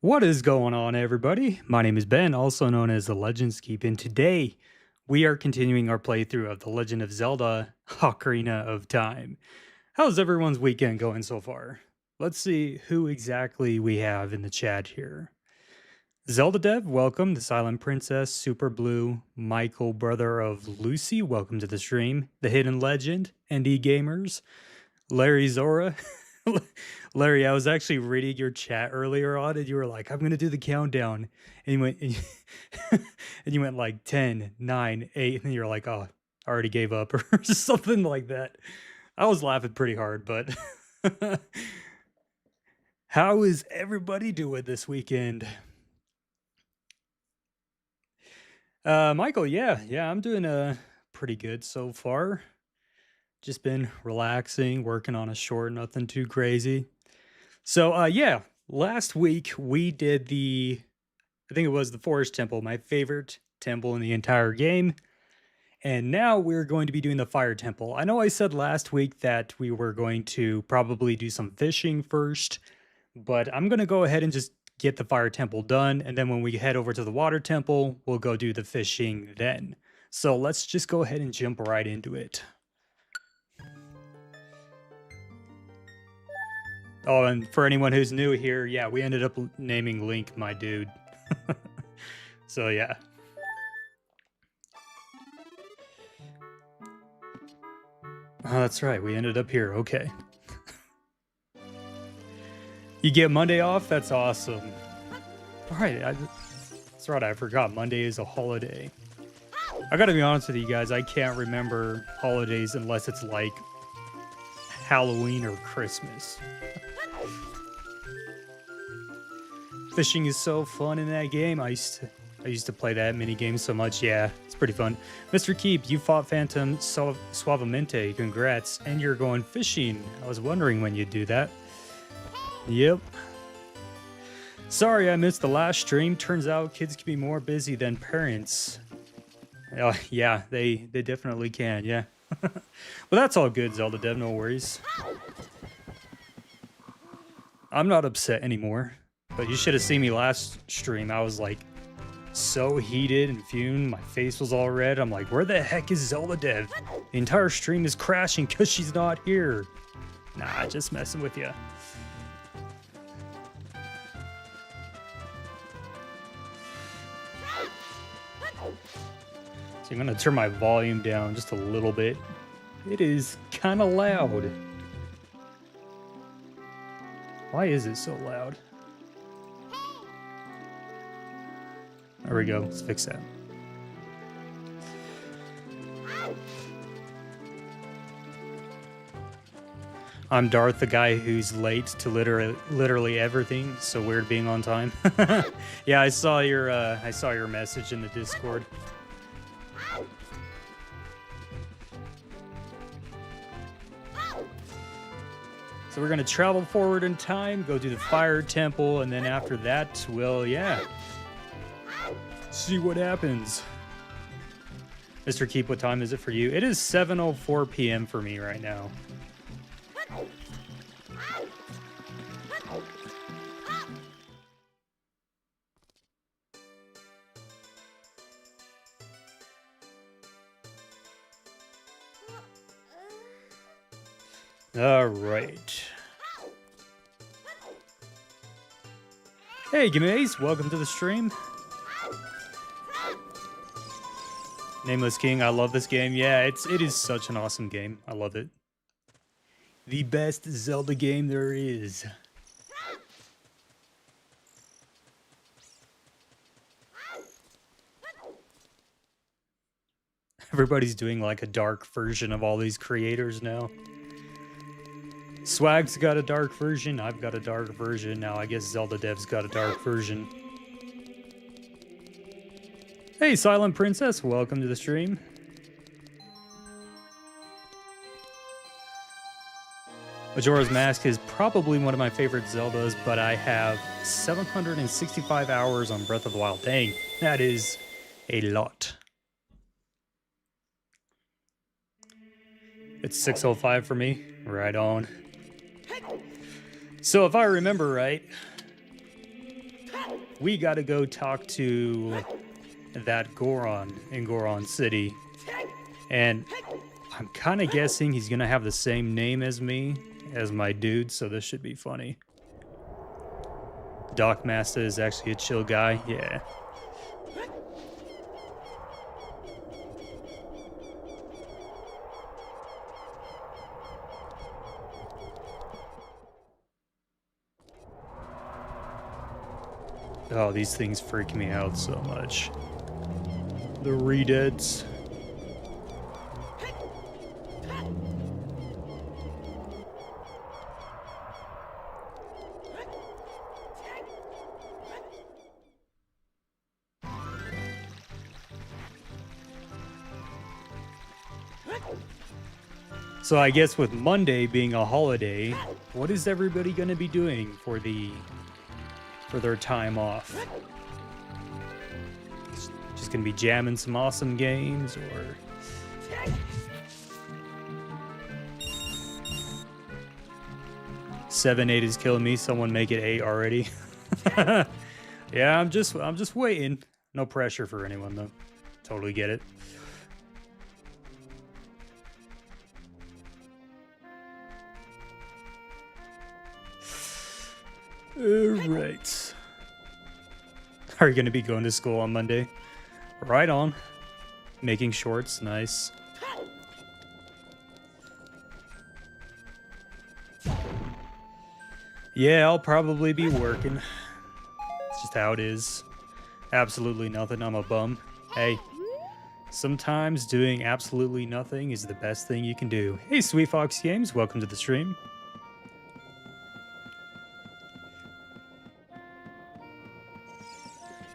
What is going on, everybody? My name is Ben, also known as The Legends Keep, and today we are continuing our playthrough of The Legend of Zelda Ocarina of Time. How's everyone's weekend going so far? Let's see who exactly we have in the chat here. Zelda Dev, welcome. The Silent Princess, Super Blue, Michael, brother of Lucy, welcome to the stream. The Hidden Legend, ND Gamers, Larry Zora. Larry, I was actually reading your chat earlier on, and you were like, "I'm gonna do the countdown," and you went, and you went like 10, 9, 8, and then you're like, "Oh, I already gave up," or something like that. I was laughing pretty hard, but how is everybody doing this weekend? Michael, yeah, I'm doing pretty good so far. Just been relaxing, working on a short, nothing too crazy. So, yeah, last week we did I think it was the Forest Temple, my favorite temple in the entire game. And now we're going to be doing the Fire Temple. I know I said last week that we were going to probably do some fishing first, but I'm going to go ahead and just get the Fire Temple done. And then when we head over to the Water Temple, we'll go do the fishing then. So let's just go ahead and jump right into it. Oh, and for anyone who's new here, yeah, we ended up naming Link my dude. So, yeah. Oh, that's right. We ended up here. Okay. You get Monday off? That's awesome. All right. That's right. I forgot. Monday is a holiday. I gotta be honest with you guys. I can't remember holidays unless it's like Halloween or Christmas. Fishing is so fun in that game. I used to play that mini game so much. Yeah, it's pretty fun. Mr. Keep, you fought Phantom Suavemente. Congrats. And you're going fishing. I was wondering when you'd do that. Yep. Sorry I missed the last stream. Turns out kids can be more busy than parents. Yeah, they definitely can, yeah. Well, that's all good, Zelda Dev, no worries. I'm not upset anymore. But you should have seen me last stream. I was like so heated and fumed. My face was all red. I'm like, where the heck is Zelda Dev? The entire stream is crashing because she's not here. Nah, just messing with you. So I'm gonna turn my volume down just a little bit. It is kind of loud. Why is it so loud? There we go. Let's fix that. I'm Darth, the guy who's late to literally everything. So weird being on time. Yeah, I saw your message in the Discord. So we're gonna travel forward in time, go to the fire temple, and then after that, we'll, yeah, see what happens. Mr. Keep, what time is it for you? It is 7:04 p.m. for me right now. All right. Hey, Gimme, welcome to the stream. Nameless King, I love this game. Yeah, it is such an awesome game. I love it. The best Zelda game there is. Everybody's doing like a dark version of all these creators now. Swag's got a dark version, I've got a dark version, now I guess Zelda Dev's got a dark version. Hey Silent Princess, welcome to the stream. Majora's Mask is probably one of my favorite Zeldas, but I have 765 hours on Breath of the Wild. Dang, that is a lot. It's 6:05 for me, right on. So if I remember right, we gotta go talk to that Goron in Goron City. And I'm kind of guessing he's gonna have the same name as me, as my dude, so this should be funny. Doc Master is actually a chill guy, yeah. Oh, these things freak me out so much. The Redeads. So I guess with Monday being a holiday, what is everybody going to be doing for their time off? Just going to be jamming some awesome games, or Seven, 8 is killing me. Someone make it 8 already. Yeah, I'm just waiting. No pressure for anyone though. Totally get it. Alright. Are you going to be going to school on Monday? Right on. Making shorts, nice. Yeah, I'll probably be working. It's just how it is. Absolutely nothing, I'm a bum. Hey, sometimes doing absolutely nothing is the best thing you can do. Hey, Sweet Fox Games, welcome to the stream.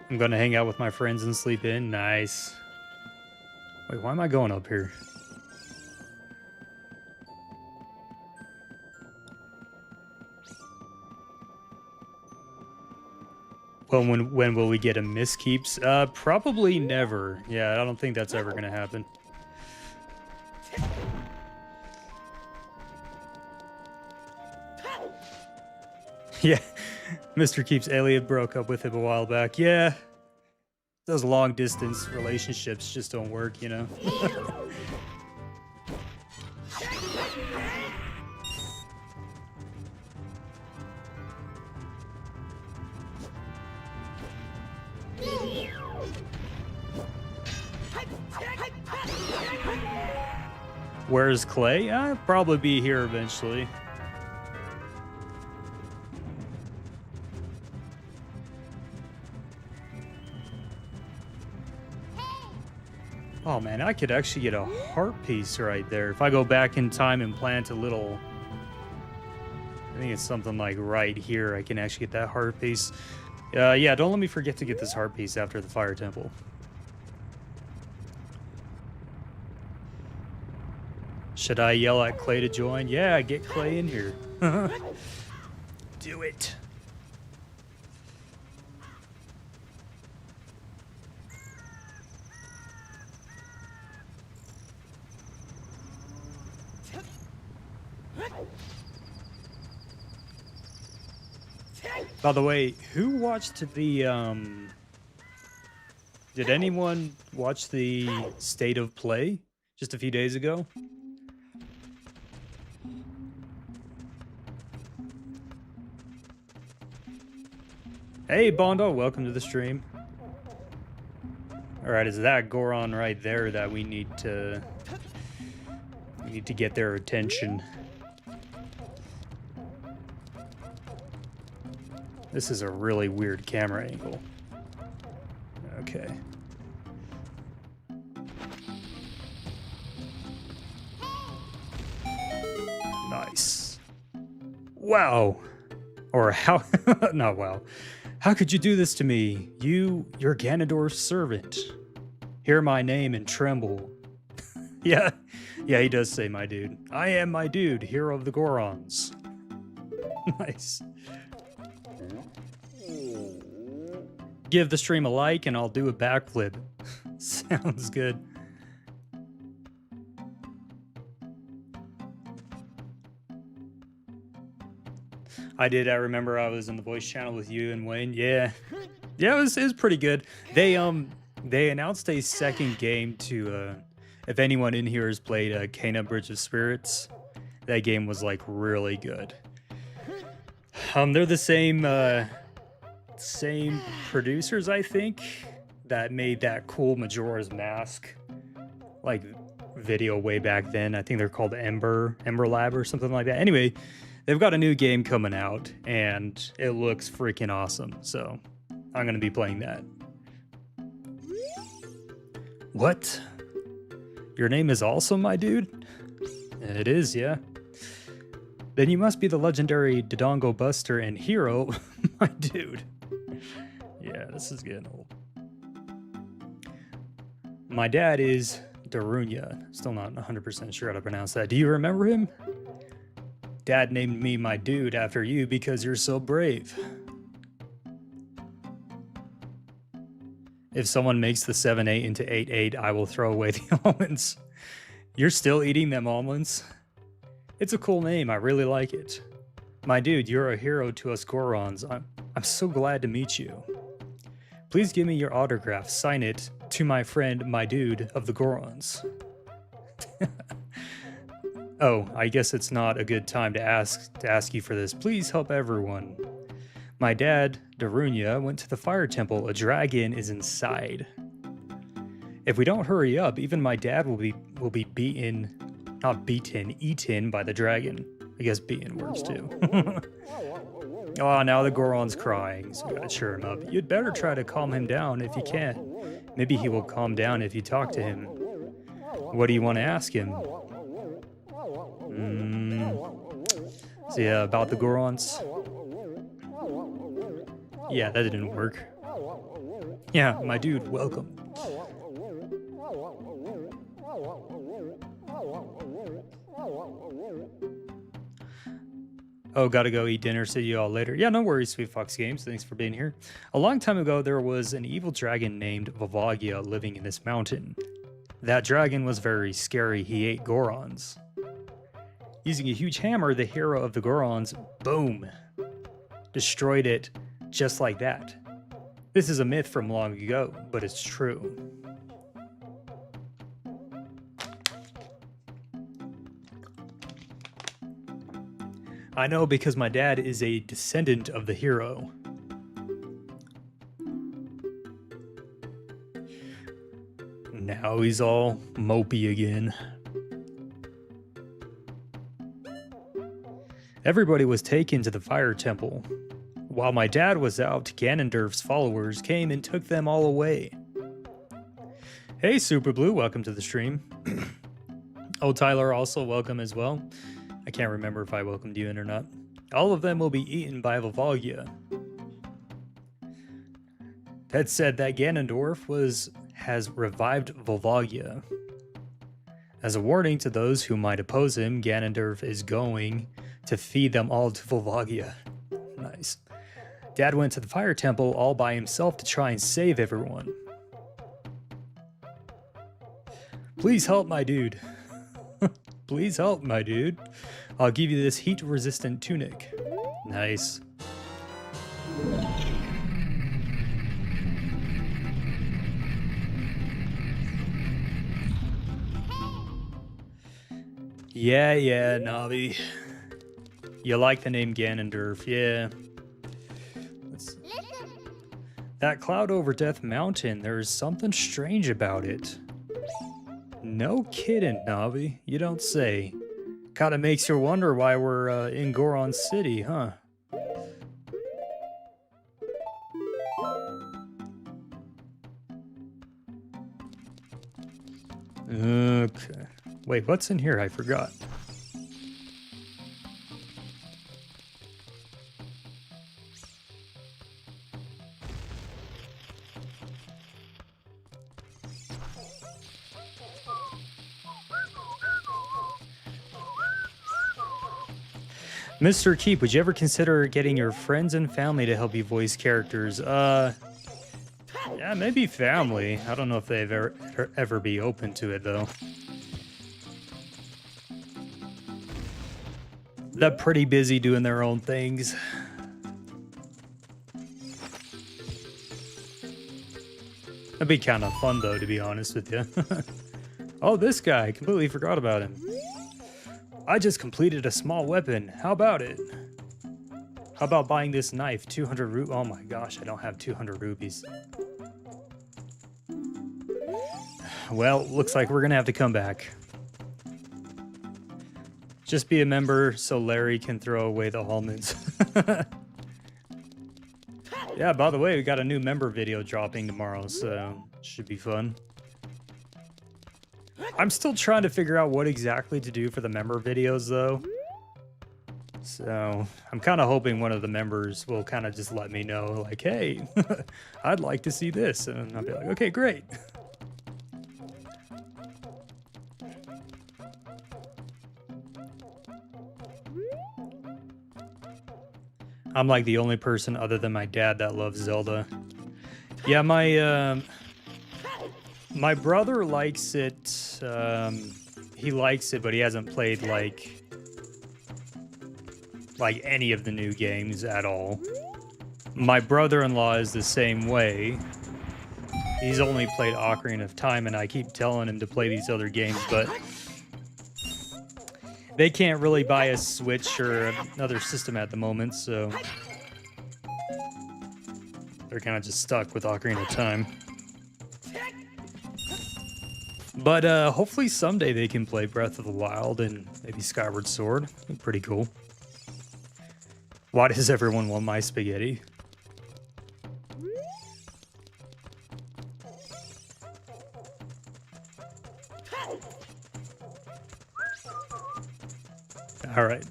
I'm gonna hang out with my friends and sleep in. Nice. Wait, why am I going up here? Well, when will we get a miskeeps? Probably never. Yeah, I don't think that's ever gonna happen. Yeah, Mr. Keeps Elliot broke up with him a while back. Yeah, those long distance relationships just don't work, you know? Where's Clay? I'll probably be here eventually. Oh man, I could actually get a heart piece right there. If I go back in time and plant a little... I think it's something like right here. I can actually get that heart piece. Yeah, don't let me forget to get this heart piece after the fire temple. Should I yell at Clay to join? Yeah, get Clay in here. Do it. By the way, who watched the, did anyone watch the State of Play just a few days ago? Hey, Bondo, welcome to the stream. Alright, is that Goron right there that we need to get their attention? This is a really weird camera angle. Okay. Nice. Wow. Or how... not wow. How could you do this to me? You're Ganondorf's servant. Hear my name and tremble. Yeah, he does say my dude. I am my dude, hero of the Gorons. Nice. Give the stream a like and I'll do a backflip. Sounds good. I did. I remember I was in the voice channel with you and Wayne. Yeah, it was pretty good. They announced a second game to if anyone in here has played Kena Bridge of Spirits. That game was like really good. They're the same producers, I think, that made that cool Majora's Mask like video way back then. I think they're called Ember Lab or something like that. Anyway, they've got a new game coming out and it looks freaking awesome. So I'm gonna be playing that. What? Your name is also my dude? It is, yeah. Then you must be the legendary Dodongo Buster and hero, my dude. Yeah, this is getting old. My dad is Darunya. Still not 100% sure how to pronounce that. Do you remember him? Dad named me my dude after you because you're so brave. If someone makes the 7-8 into 8-8, I will throw away the almonds. You're still eating them almonds? It's a cool name. I really like it. My dude, you're a hero to us Gorons. I'm so glad to meet you. Please give me your autograph. Sign it to my friend, my dude of the Gorons. Oh, I guess it's not a good time to ask you for this. Please help everyone. My dad, Darunya, went to the fire temple. A dragon is inside. If we don't hurry up, even my dad will be beaten, not beaten, eaten by the dragon. I guess beaten works too. Oh, now the Goron's crying, so we gotta cheer him up. You'd better try to calm him down if you can. Maybe he will calm down if you talk to him. What do you want to ask him? So yeah, about the Gorons. Yeah, that didn't work. Yeah, my dude, welcome. Oh, gotta go eat dinner. See you all later. Yeah, no worries, Sweet Fox Games. Thanks for being here. A long time ago, there was an evil dragon named Volvagia living in this mountain. That dragon was very scary. He ate Gorons. Using a huge hammer, the hero of the Gorons, boom, destroyed it just like that. This is a myth from long ago, but it's true. I know because my dad is a descendant of the hero. Now he's all mopey again. Everybody was taken to the fire temple. While my dad was out, Ganondorf's followers came and took them all away. Hey, Super Blue, welcome to the stream. Oh, Tyler, also welcome as well. I can't remember if I welcomed you in or not. All of them will be eaten by Volvagia. That said, that Ganondorf has revived Volvagia. As a warning to those who might oppose him, Ganondorf is going to feed them all to Volvagia. Nice. Dad went to the fire temple all by himself to try and save everyone. Please help my dude. Please help my dude. I'll give you this heat-resistant tunic. Nice. Yeah, Navi. You like the name Ganondorf, yeah. That cloud over Death Mountain, there's something strange about it. No kidding, Navi. You don't say. Kinda makes you wonder why we're in Goron City, huh? Okay. Wait, what's in here? I forgot. Mr. Keep, would you ever consider getting your friends and family to help you voice characters? Yeah, maybe family. I don't know if they've ever be open to it, though. They're pretty busy doing their own things. That'd be kind of fun, though, to be honest with you. Oh, this guy. Completely forgot about him. I just completed a small weapon. How about it? How about buying this knife? 200 rupees. Oh my gosh, I don't have 200 rupees. Well, looks like we're gonna have to come back. Just be a member so Larry can throw away the almonds. Yeah, by the way, we got a new member video dropping tomorrow, so should be fun. I'm still trying to figure out what exactly to do for the member videos, though. So I'm kind of hoping one of the members will kind of just let me know, like, hey, I'd like to see this. And I'll be like, okay, great. I'm like the only person other than my dad that loves Zelda. Yeah, my brother likes it. He likes it, but he hasn't played like any of the new games at all. My brother-in-law is the same way. He's only played Ocarina of Time, and I keep telling him to play these other games, but they can't really buy a Switch or another system at the moment, so they're kind of just stuck with Ocarina of Time. But hopefully someday they can play Breath of the Wild and maybe Skyward Sword. Pretty cool. Why does everyone want my spaghetti? All right.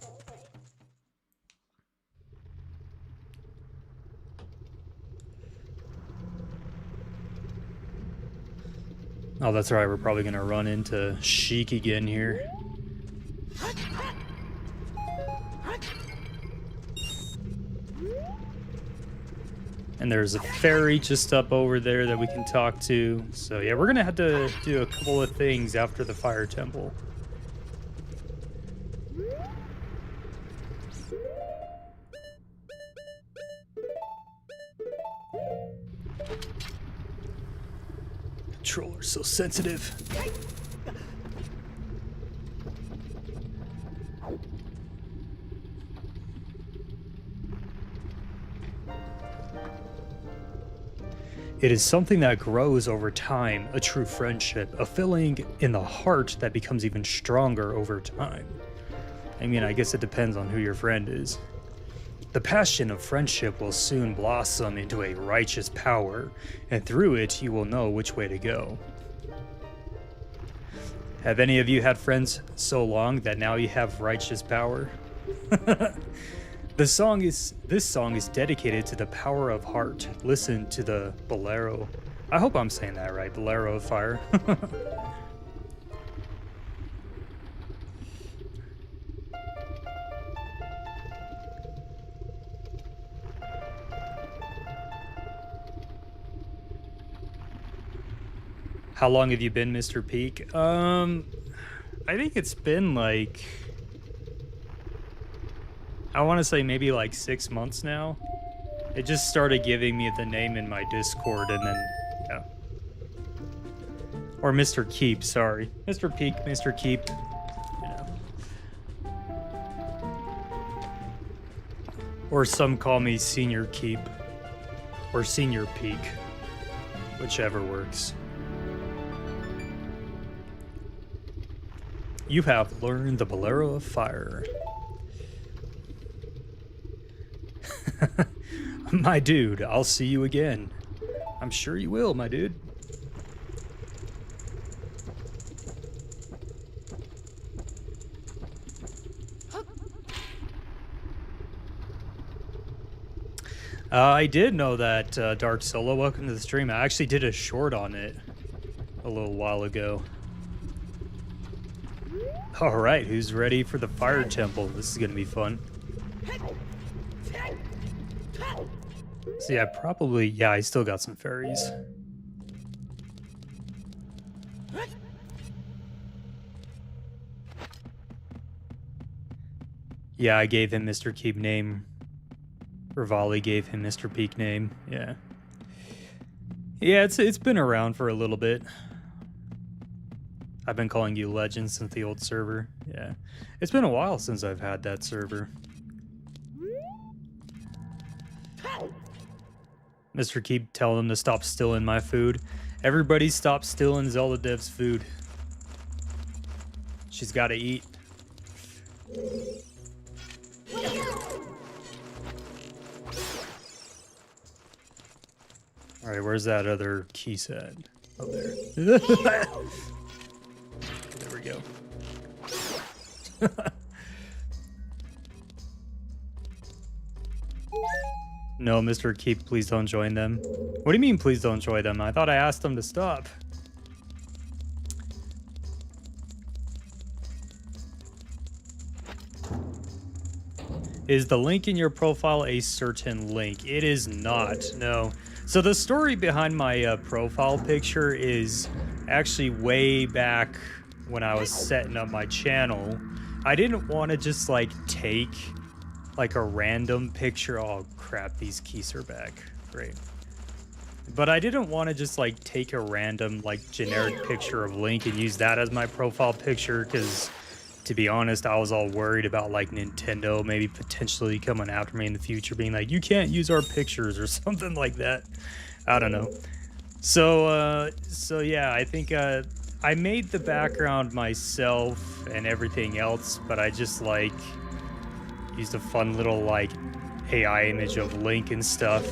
Oh, that's right. We're probably going to run into Sheik again here. And there's a fairy just up over there that we can talk to. So yeah, we're going to have to do a couple of things after the fire temple. Controller's so sensitive. It is something that grows over time, a true friendship, a feeling in the heart that becomes even stronger over time. I mean, I guess it depends on who your friend is. The passion of friendship will soon blossom into a righteous power, and through it you will know which way to go. Have any of you had friends so long that now you have righteous power? This song is dedicated to the power of heart. Listen to the Bolero. I hope I'm saying that right. Bolero of Fire. How long have you been Mr. Peak? I think it's been like, I want to say maybe like 6 months now. It just started giving me the name in my Discord, and then, yeah. Or Mr. Keep, sorry. Mr. Peak, Mr. Keep. Yeah. Or some call me Senior Keep. Or Senior Peak. Whichever works. You have learned the Bolero of Fire. My dude, I'll see you again. I'm sure you will, my dude. I did know that Dark Solo. Welcome to the stream. I actually did a short on it a little while ago. All right, who's ready for the fire temple? This is gonna be fun. See, I probably, yeah, I still got some fairies. Yeah, I gave him Mr. Keep name. Rivali gave him Mr. Peak name. Yeah. Yeah, it's been around for a little bit. I've been calling you Legend since the old server. Yeah. It's been a while since I've had that server. Mr. Keep, tell them to stop stealing my food. Everybody stop stealing Zelda Dev's food. She's got to eat. Alright, where's that other key set? Oh, there. There we go. No, Mr. Keep, please don't join them. What do you mean, please don't join them? I thought I asked them to stop. Is the link in your profile a certain link? It is not, no. So the story behind my profile picture is actually way back when I was setting up my channel. I didn't want to just like take like a random picture. Oh crap, these keys are back. Great. But I didn't want to just like take a random like generic picture of Link and use that as my profile picture, because to be honest, I was all worried about like Nintendo maybe potentially coming after me in the future, being like, you can't use our pictures or something like that. I don't know. So yeah, I think I made the background myself and everything else, but I just like used a fun little like AI image of Link and stuff.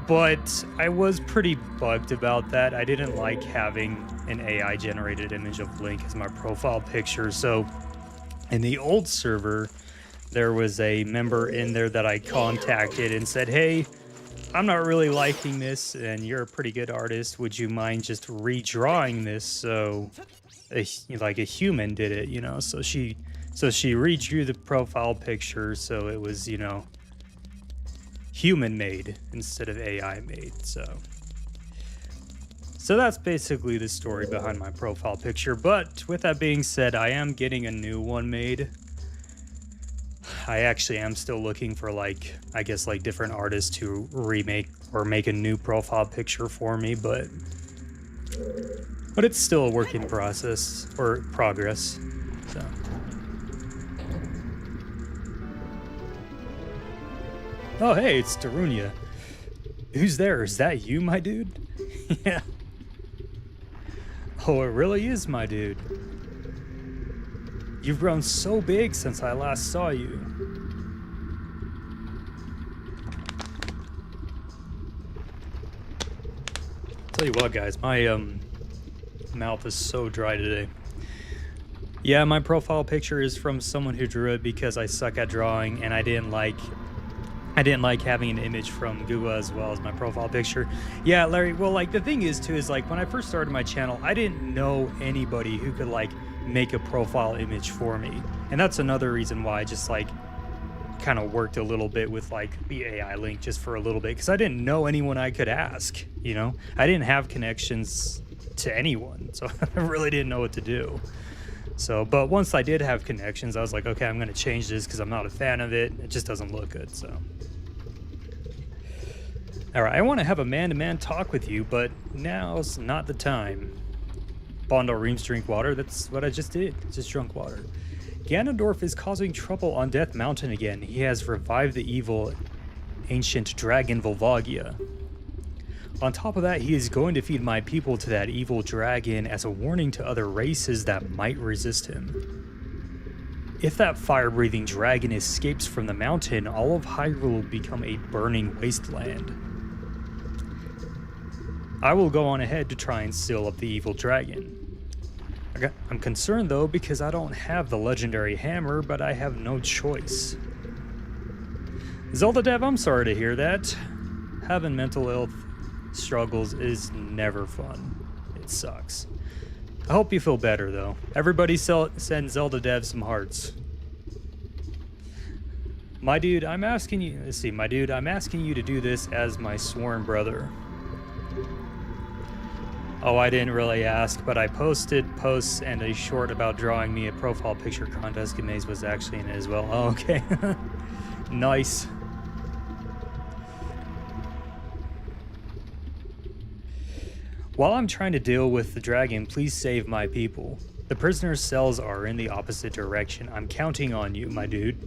But I was pretty bugged about that. I didn't like having an AI generated image of Link as my profile picture. So in the old server, there was a member in there that I contacted and said, hey, I'm not really liking this and you're a pretty good artist. Would you mind just redrawing this so like a human did it, you know? So she redrew the profile picture so it was, you know, human made instead of AI made. So that's basically the story behind my profile picture. But with that being said, I am getting a new one made. I actually am still looking for like, I guess like different artists to remake or make a new profile picture for me, but it's still a work in process or progress. So oh, hey, it's Darunia. Who's there? Is that you, my dude? Yeah. Oh, it really is, my dude. You've grown so big since I last saw you. Tell you what, guys, my mouth is so dry today. Yeah, my profile picture is from someone who drew it because I suck at drawing, and I didn't like having an image from Google as well as my profile picture. Yeah, Larry, well, like, the thing is, too, is, like, when I first started my channel, I didn't know anybody who could, like, make a profile image for me. And that's another reason why I just, like, kind of worked a little bit with, like, the AI link just for a little bit, because I didn't know anyone I could ask, you know? I didn't have connections to anyone, so I really didn't know what to do. So, but once I did have connections, I was like, okay, I'm going to change this because I'm not a fan of it. It just doesn't look good, so. All right, I want to have a man-to-man talk with you, but now's not the time. Bondo Reams drink water. That's what I just did. Just drunk water. Ganondorf is causing trouble on Death Mountain again. He has revived the evil ancient dragon Volvagia. On top of that, he is going to feed my people to that evil dragon as a warning to other races that might resist him. If that fire-breathing dragon escapes from the mountain, all of Hyrule will become a burning wasteland. I will go on ahead to try and seal up the evil dragon. I'm concerned though because I don't have the legendary hammer, but I have no choice. Zelda Dev, I'm sorry to hear that. Having mental health struggles is never fun. It sucks. I hope you feel better though. Everybody send Zelda Dev some hearts. My dude, I'm asking you, let's see, my dude, I'm asking you to do this as my sworn brother. Oh, I didn't really ask, but I posted posts and a short about drawing me a profile picture contest. Gamaze was actually in it as well. Oh, okay. Nice. While I'm trying to deal with the dragon, please save my people. The prisoner's cells are in the opposite direction. I'm counting on you, my dude.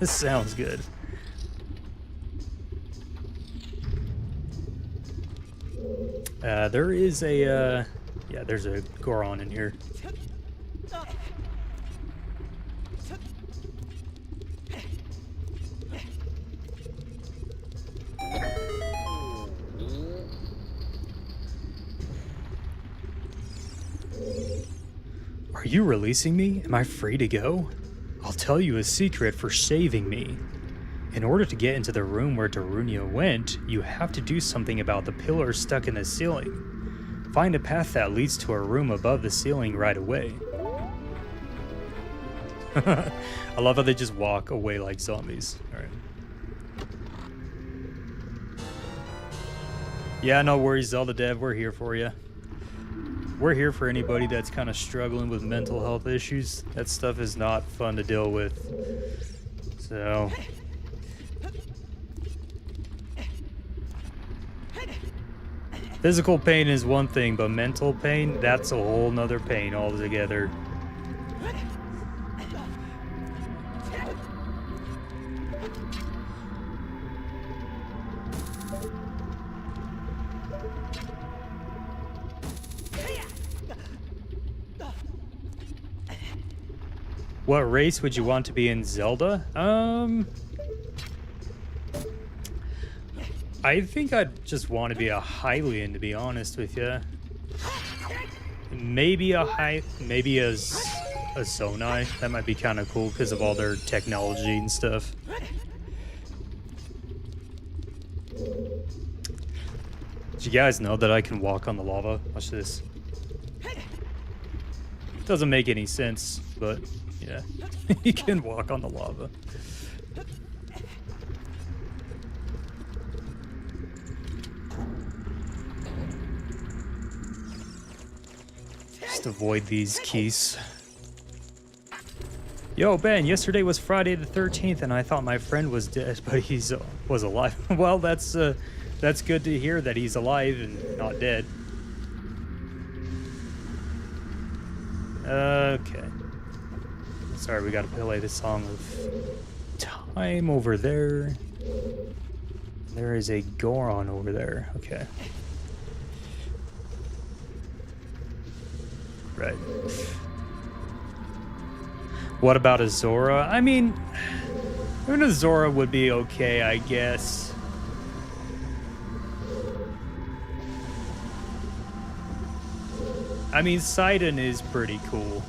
Sounds good. There is a, yeah, there's a Goron in here. Are you releasing me? Am I free to go? I'll tell you a secret for saving me. In order to get into the room where Darunia went, you have to do something about the pillar stuck in the ceiling. Find a path that leads to a room above the ceiling right away. I love how they just walk away like zombies. Alright. Yeah, no worries, Zelda Dev, we're here for you. We're here for anybody that's kind of struggling with mental health issues. That stuff is not fun to deal with. So... physical pain is one thing, but mental pain, that's a whole nother pain altogether. What race would you want to be in Zelda? I think I'd just want to be a Hylian, to be honest with you. Maybe a Zonai. That might be kind of cool because of all their technology and stuff. Did you guys know that I can walk on the lava? Watch this. Doesn't make any sense, but yeah, you can walk on the lava. Just avoid these keys. Yo, Ben, yesterday was Friday the 13th, and I thought my friend was dead, but he's was alive. Well, that's good to hear that he's alive and not dead. Okay. Sorry, we gotta play the Song of Time over there. There is a Goron over there. Okay. Right. What about a Zora? I mean, even a Zora would be okay, I guess. I mean, Sidon is pretty cool.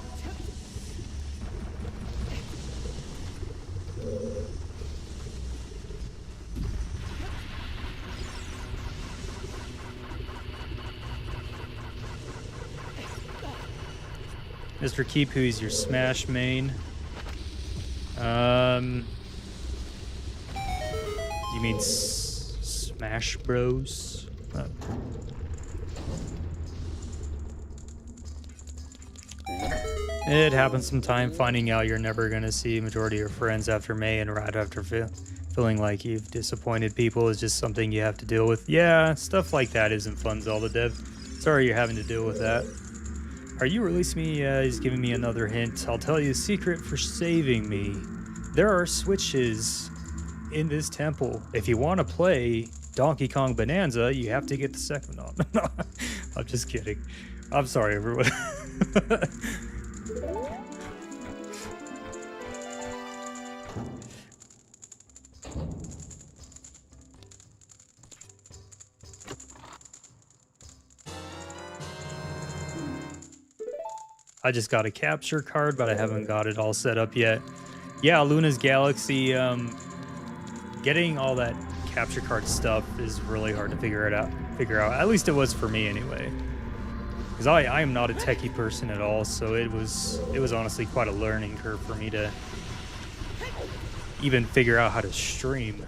Mr. Keep, who's your Smash main? You mean Smash Bros? It happens sometimes, finding out you're never gonna see majority of your friends after May and right after feeling like you've disappointed people is just something you have to deal with. Yeah, stuff like that isn't fun, Zelda Dev. Sorry you're having to deal with that. Are you releasing me? He's giving me another hint. I'll tell you a secret for saving me. There are switches in this temple. If you want to play Donkey Kong Bonanza, you have to get the second one. I'm just kidding. I'm sorry, everyone. I just got a capture card, but I haven't got it all set up yet. Yeah, Luna's Galaxy, getting all that capture card stuff is really hard to figure out. At least it was for me anyway. Because I am not a techie person at all, so it was honestly quite a learning curve for me to even figure out how to stream.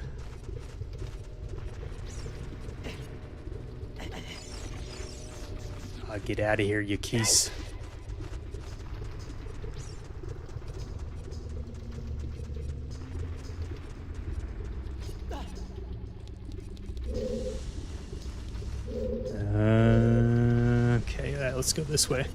Get out of here, you keys. Okay, let's go this way.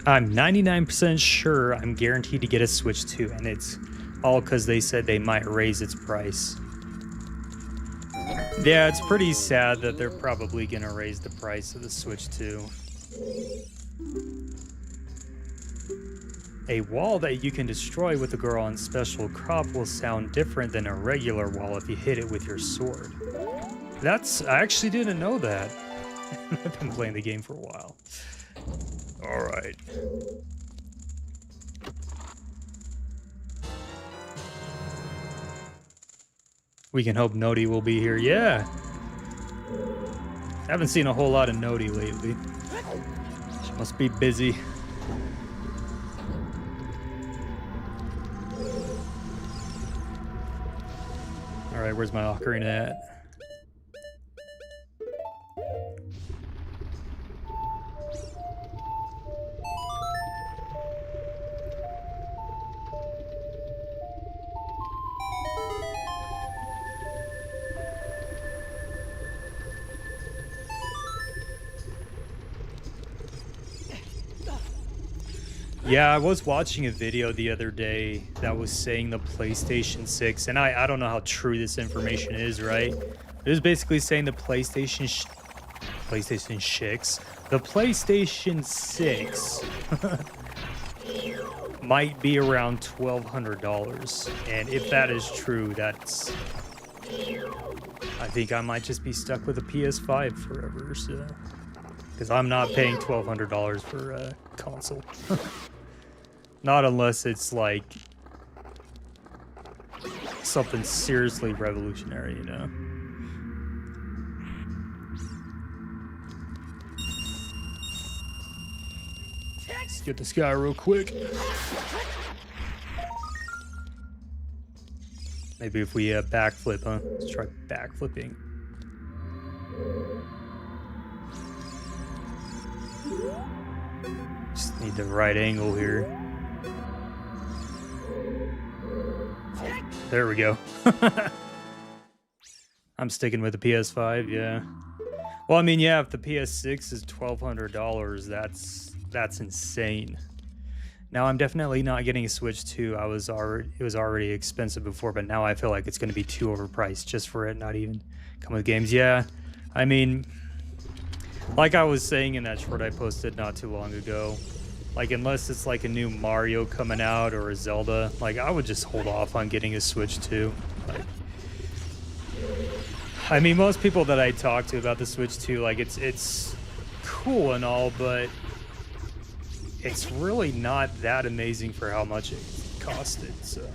I'm 99% sure I'm guaranteed to get a Switch 2, and it's all because they said they might raise its price. Yeah, it's pretty sad that they're probably going to raise the price of the Switch 2. A wall that you can destroy with the Goron special crop will sound different than a regular wall if you hit it with your sword. I actually didn't know that. I've been playing the game for a while. Alright. We can hope Nodi will be here. Yeah. Haven't seen a whole lot of Nodi lately. She must be busy. Alright, where's my ocarina at? Yeah, I was watching a video the other day that was saying the PlayStation 6, and I don't know how true this information is, right? It was basically saying the PlayStation 6 might be around $1,200, and if that is true, I think I might just be stuck with a PS5 forever, so, because I'm not paying $1,200 for a console. Not unless it's like something seriously revolutionary, you know? Let's get this guy real quick. Maybe if we backflip, huh? Let's try backflipping. Just need the right angle here. There we go. I'm sticking with the PS5, yeah. Well, I mean, yeah, if the PS6 is $1,200, that's insane. Now I'm definitely not getting a Switch 2. It was already expensive before, but now I feel like it's going to be too overpriced just for it not even come with games. Yeah, I mean, like I was saying in that short I posted not too long ago, like unless it's like a new Mario coming out or a Zelda, like I would just hold off on getting a Switch 2. Like, I mean, most people that I talk to about the Switch 2, like it's cool and all, but it's really not that amazing for how much it costed. So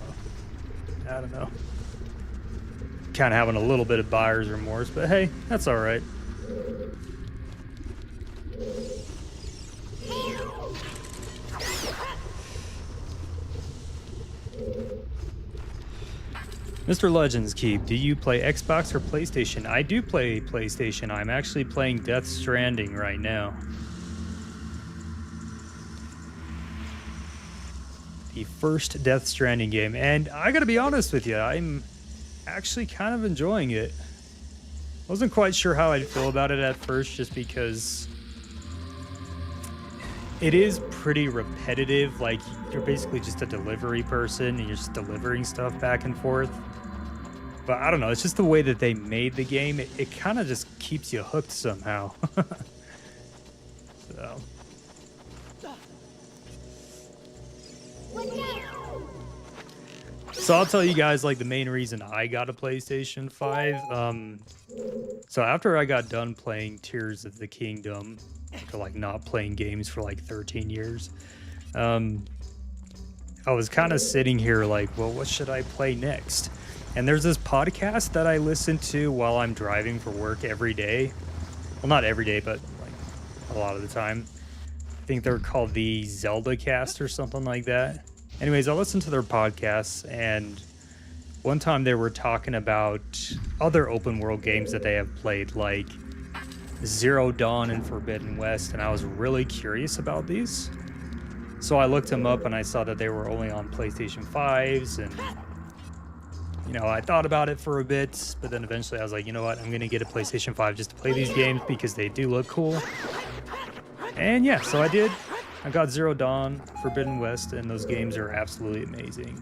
I don't know. Kind of having a little bit of buyer's remorse, but hey, that's all right. Mr. Legends Keep, do you play Xbox or PlayStation? I do play PlayStation. I'm actually playing Death Stranding right now. The first Death Stranding game, and I gotta be honest with you, I'm actually kind of enjoying it. Wasn't quite sure how I'd feel about it at first, just because it is pretty repetitive. Like, you're basically just a delivery person and you're just delivering stuff back and forth. But I don't know, it's just the way that they made the game. It kind of just keeps you hooked somehow. So I'll tell you guys, like, the main reason I got a PlayStation 5. So after I got done playing Tears of the Kingdom, after like not playing games for like 13 years, I was kind of sitting here like, well, what should I play next? And there's this podcast that I listen to while I'm driving for work every day. Well, not every day, but like a lot of the time. I think they're called the Zelda Cast or something like that. Anyways, I listened to their podcasts, and one time they were talking about other open world games that they have played, like Zero Dawn and Forbidden West, and I was really curious about these. So I looked them up and I saw that they were only on PlayStation 5s, and you know, I thought about it for a bit, but then eventually I was like, you know what, I'm gonna get a PlayStation 5 just to play these games because they do look cool. And yeah, so I did. I got Zero Dawn, Forbidden West, and those games are absolutely amazing.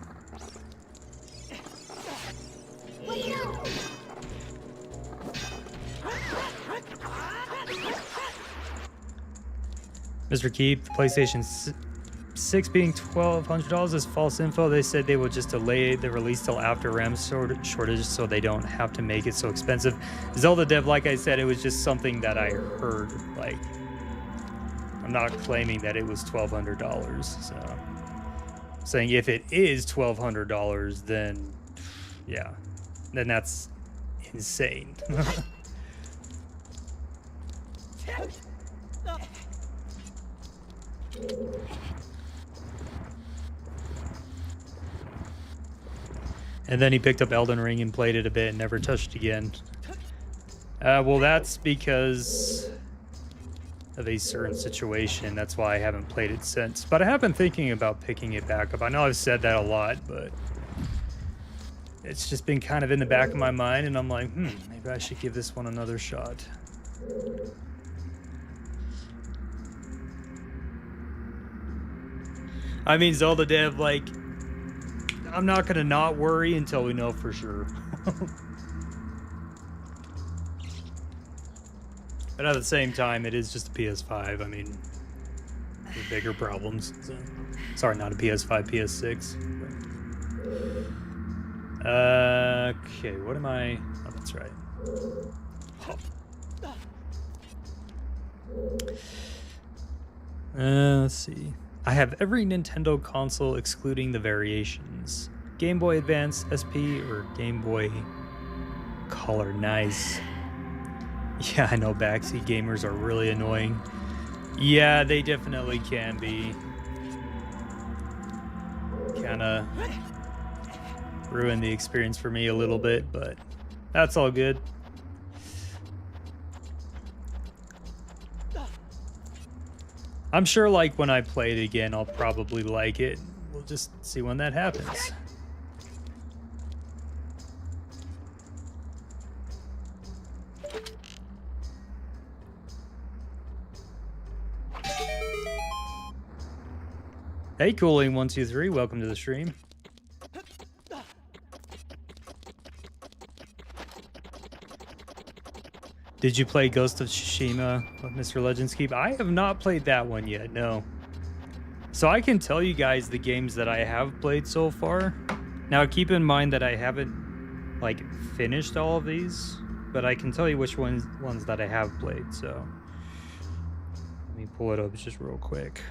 Mr. Keep, the PlayStation 6 being $1,200 is false info. They said they would just delay the release till after RAM shortage so they don't have to make it so expensive. Zelda dev, like I said, it was just something that I heard. Like, I'm not claiming that it was $1,200. So I'm saying if it is $1,200, then yeah, then that's insane. And then he picked up Elden Ring and played it a bit and never touched it again. Well, that's because of a certain situation. That's why I haven't played it since. But I have been thinking about picking it back up. I know I've said that a lot, but it's just been kind of in the back of my mind, and I'm like, maybe I should give this one another shot. I mean, Zelda dev, like, I'm not gonna not worry until we know for sure. But at the same time, it is just a PS5. I mean, there's bigger problems. So. Sorry, not a PS5, PS6. Okay, what am I? Oh, that's right. Let's see. I have every Nintendo console excluding the variations. Game Boy Advance, SP, or Game Boy Color. Nice. Yeah, I know backseat gamers are really annoying. Yeah, they definitely can be. Kinda ruin the experience for me a little bit, but that's all good. I'm sure, like, when I play it again, I'll probably like it. We'll just see when that happens. Hey, Cooling123, welcome to the stream. Did you play Ghost of Tsushima, Mr. Legends Keep? I have not played that one yet, no. So I can tell you guys the games that I have played so far. Now keep in mind that I haven't like finished all of these, but I can tell you which ones that I have played, so let me pull it up just real quick.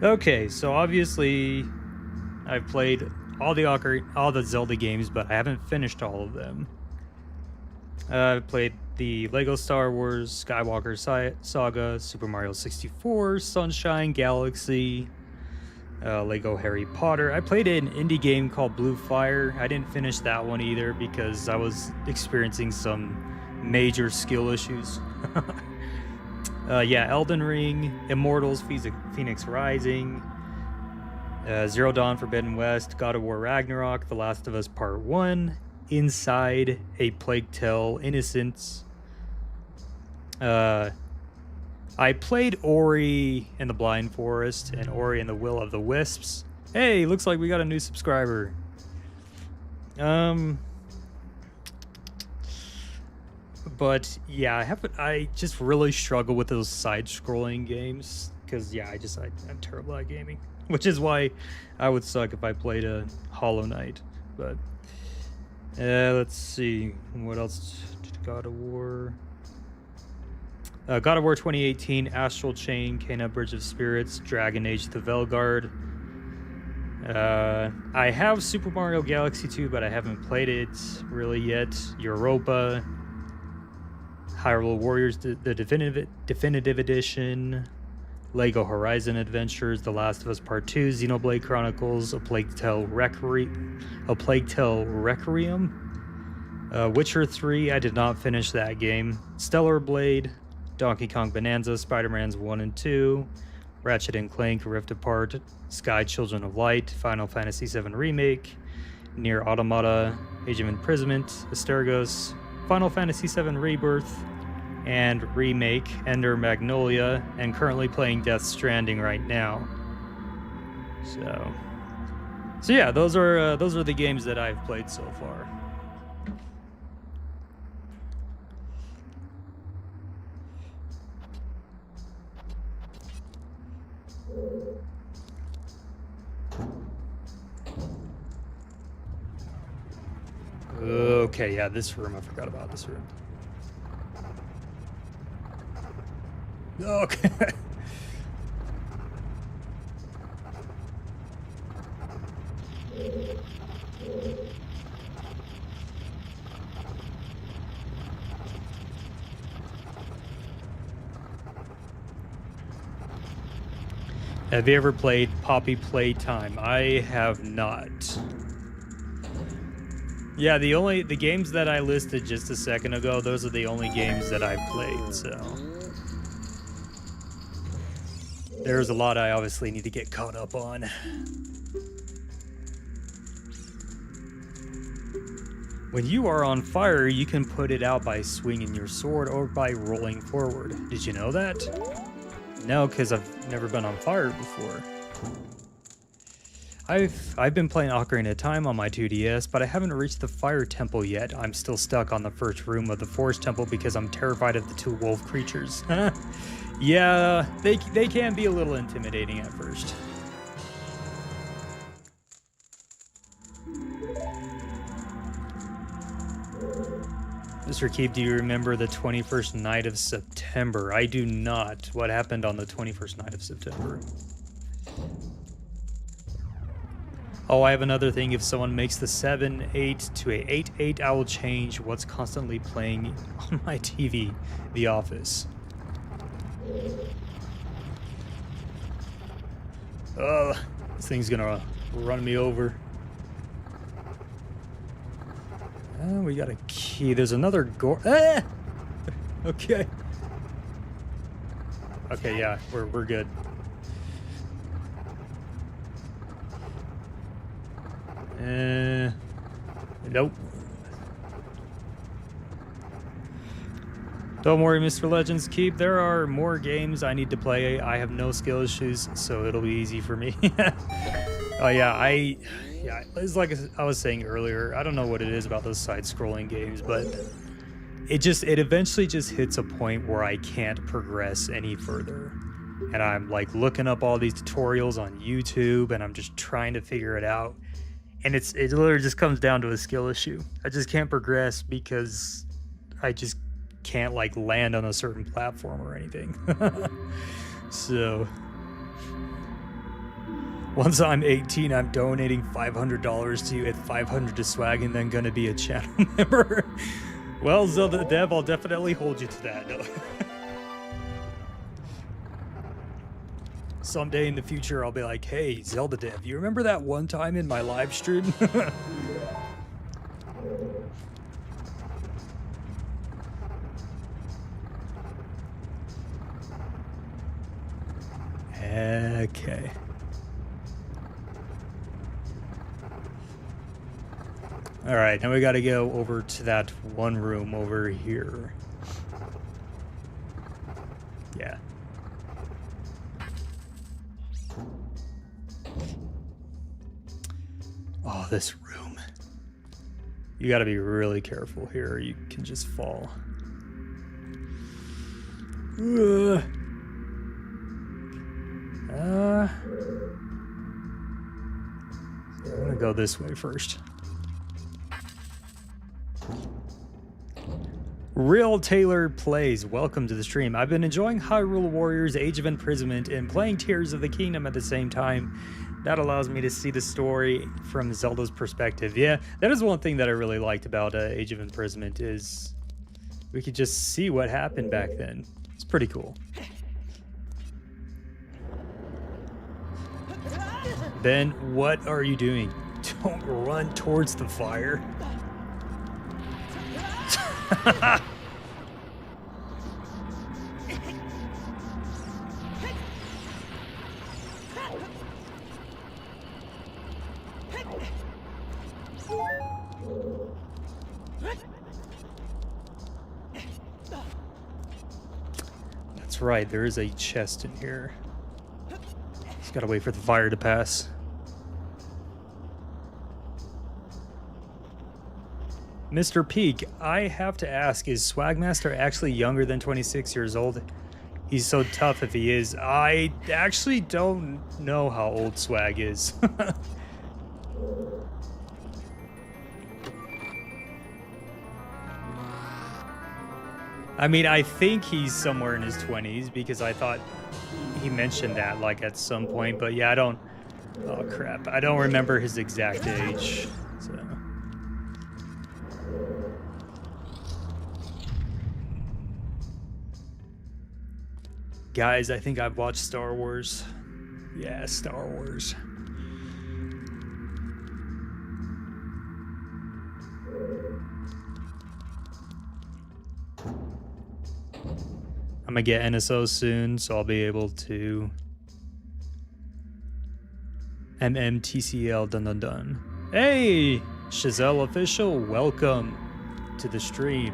Okay, so obviously I've played all the Zelda games, but I haven't finished all of them. I've played the Lego Star Wars Skywalker Saga, Super Mario 64, Sunshine Galaxy, Lego Harry Potter. I played an indie game called Blue Fire. I didn't finish that one either because I was experiencing some major skill issues. Yeah, Elden Ring, Immortals, Phoenix Rising, Zero Dawn Forbidden West, God of War Ragnarok, The Last of Us Part 1, Inside, A Plague Tale, Innocence. I played Ori and the Blind Forest and Ori and the Will of the Wisps. Hey, looks like we got a new subscriber. But yeah, I just really struggle with those side-scrolling games because yeah, I'm terrible at gaming, which is why I would suck if I played a Hollow Knight. But let's see what else. God of War 2018, Astral Chain, Kena Bridge of Spirits, Dragon Age: The Veilguard. I have Super Mario Galaxy 2, but I haven't played it really yet. Europa, Hyrule Warriors, the definitive edition, Lego Horizon Adventures, The Last of Us Part 2, Xenoblade Chronicles, A Plague Tale Requiem, Witcher 3, I did not finish that game, Stellar Blade, Donkey Kong Bonanza, Spider-Man's 1 and 2, Ratchet & Clank Rift Apart, Sky Children of Light, Final Fantasy VII Remake, Nier Automata, Age of Imprisonment, Astergos, Final Fantasy VII Rebirth, and Remake, Ender Magnolia, and currently playing Death Stranding right now. So yeah, those are the games that I've played so far. Okay, yeah, this room, I forgot about this room. Okay. Have you ever played Poppy Playtime? I have not. Yeah, the games that I listed just a second ago, those are the only games that I've played, so there's a lot I obviously need to get caught up on. When you are on fire, you can put it out by swinging your sword or by rolling forward. Did you know that? No, because I've never been on fire before. I've been playing Ocarina of Time on my 2DS, but I haven't reached the Fire Temple yet. I'm still stuck on the first room of the Forest Temple because I'm terrified of the two wolf creatures. Yeah, they can be a little intimidating at first. Mr. Keep, do you remember the 21st night of September? I do not. What happened on the 21st night of September? Oh, I have another thing. If someone makes the 7-8 to a 8-8, I will change what's constantly playing on my TV, The Office. Oh, this thing's gonna run me over. Oh, we got a key. There's another Ah! Okay. Okay, yeah, we're good. Nope. Don't worry, Mr. Legends Keep. There are more games I need to play. I have no skill issues, so it'll be easy for me. Oh yeah, it's like I was saying earlier. I don't know what it is about those side-scrolling games, but it eventually just hits a point where I can't progress any further. And I'm like looking up all these tutorials on YouTube, and I'm just trying to figure it out. And it literally just comes down to a skill issue. I just can't progress because I just can't like land on a certain platform or anything. So once I'm 18, I'm donating $500 to you at 500 to swag, and then gonna be a channel member. Well, Zelda Dev, I'll definitely hold you to that. No. Someday in the future, I'll be like, hey, Zelda Dev, you remember that one time in my live stream? Okay. All right, now we got to go over to that one room over here. Yeah. Oh, this room. You got to be really careful here, or you can just fall. I'm gonna go this way first. Real Taylor Plays, welcome to the stream. I've been enjoying Hyrule Warriors Age of Imprisonment and playing Tears of the Kingdom at the same time. That allows me to see the story from Zelda's perspective. Yeah, that is one thing that I really liked about Age of Imprisonment is we could just see what happened back then. It's pretty cool. Ben, what are you doing? Don't run towards the fire. That's right, there is a chest in here. Just gotta wait for the fire to pass. Mr. Peak, I have to ask, is Swagmaster actually younger than 26 years old? He's so tough if he is. I actually don't know how old Swag is. I mean, I think he's somewhere in his 20s because I thought he mentioned that like at some point, but yeah, oh crap. I don't remember his exact age, so. Guys, I think I've watched Star Wars. Yeah, Star Wars. I'm gonna get NSO soon, so I'll be able to MMTCL dun dun dun. Hey, Chazelle Official, welcome to the stream.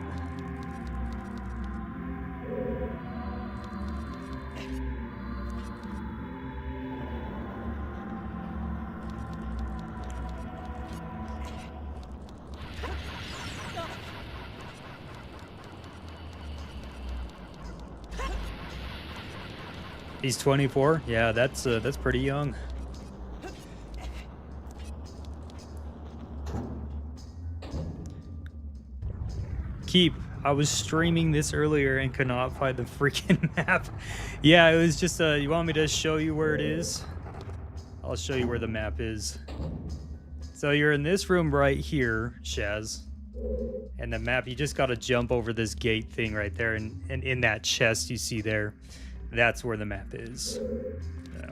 He's 24? Yeah, that's pretty young. Keep, I was streaming this earlier and could not find the freaking map. Yeah, it was just, you want me to show you where it is? I'll show you where the map is. So you're in this room right here, Shaz. And the map, you just gotta jump over this gate thing right there, and in that chest you see there, that's where the map is. So.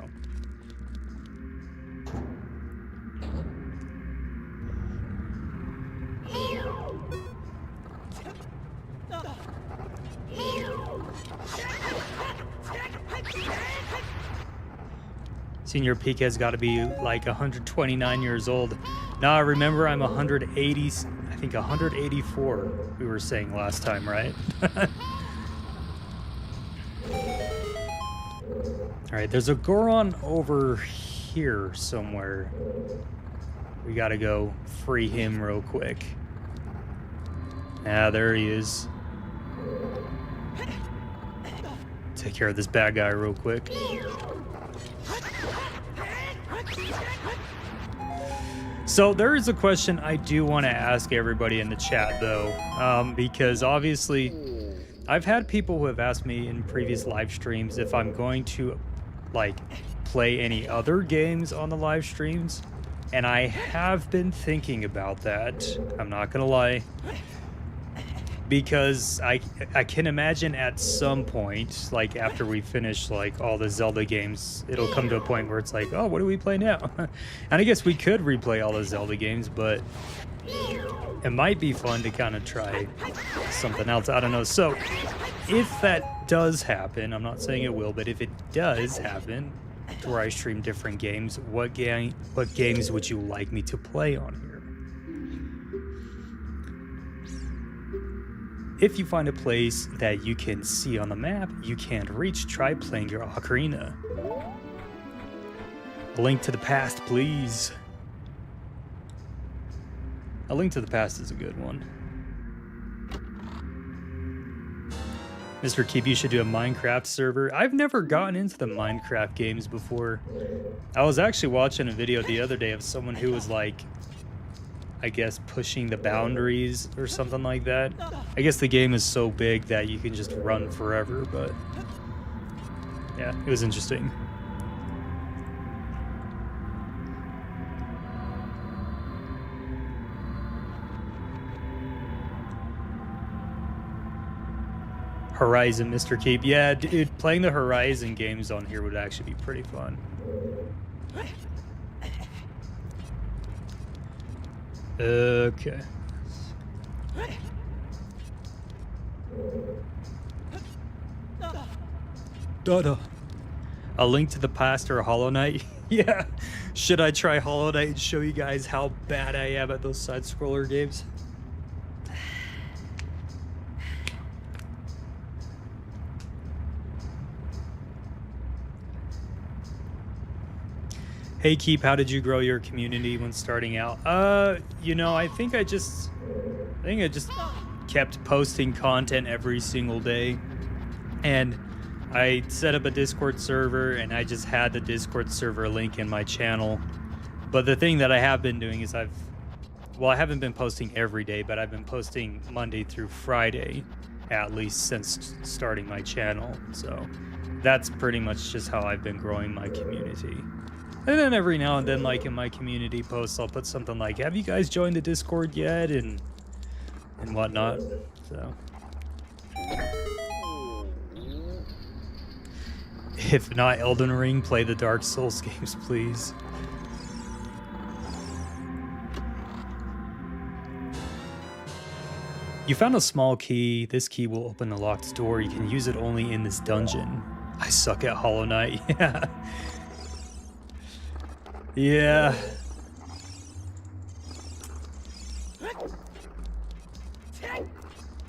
Senior Peak has got to be like 129 years old. Now I remember I'm 180, I think 184 we were saying last time, right? Alright, there's a Goron over here somewhere. We gotta go free him real quick. Ah, there he is. Take care of this bad guy real quick. So there is a question I do want to ask everybody in the chat though, because obviously I've had people who have asked me in previous live streams if I'm going to like play any other games on the live streams, and I have been thinking about that. I'm not gonna lie. Because I can imagine at some point, like after we finish like all the Zelda games, it'll come to a point where it's like, oh, what do we play now? And I guess we could replay all the Zelda games, but it might be fun to kind of try something else. I don't know. So if that does happen, I'm not saying it will, but if it does happen to where I stream different games, what games would you like me to play on here? If you find a place that you can see on the map you can't reach, try playing your ocarina. A Link to the Past, please. A Link to the Past is a good one. Mr. Keep, you should do a Minecraft server. I've never gotten into the Minecraft games before. I was actually watching a video the other day of someone who was like, I guess, pushing the boundaries or something like that. I guess the game is so big that you can just run forever, but yeah, it was interesting. Horizon, Mr. Keep. Yeah, dude, playing the Horizon games on here would actually be pretty fun. Okay. Dada. A Link to the Past or a Hollow Knight? Yeah. Should I try Hollow Knight and show you guys how bad I am at those side-scroller games? Hey Keep, how did you grow your community when starting out? You know, I think I just kept posting content every single day, and I set up a Discord server, and I just had the Discord server link in my channel. But the thing that I have been doing is I haven't been posting every day, but I've been posting Monday through Friday, at least since starting my channel. So that's pretty much just how I've been growing my community. And then every now and then, like in my community posts, I'll put something like, have you guys joined the Discord yet? And whatnot. So if not Elden Ring, play the Dark Souls games, please. You found a small key. This key will open a locked door. You can use it only in this dungeon. I suck at Hollow Knight. Yeah. Yeah.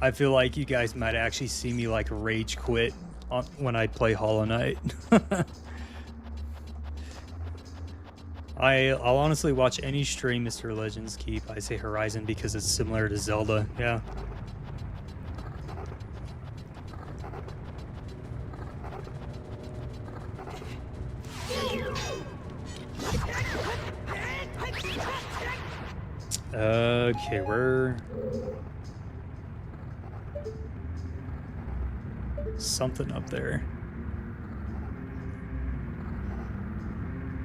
I feel like you guys might actually see me like rage quit when I play Hollow Knight. I'll honestly watch any stream Mr. Legends Keep. I say Horizon because it's similar to Zelda. Yeah. Okay, we're something up there.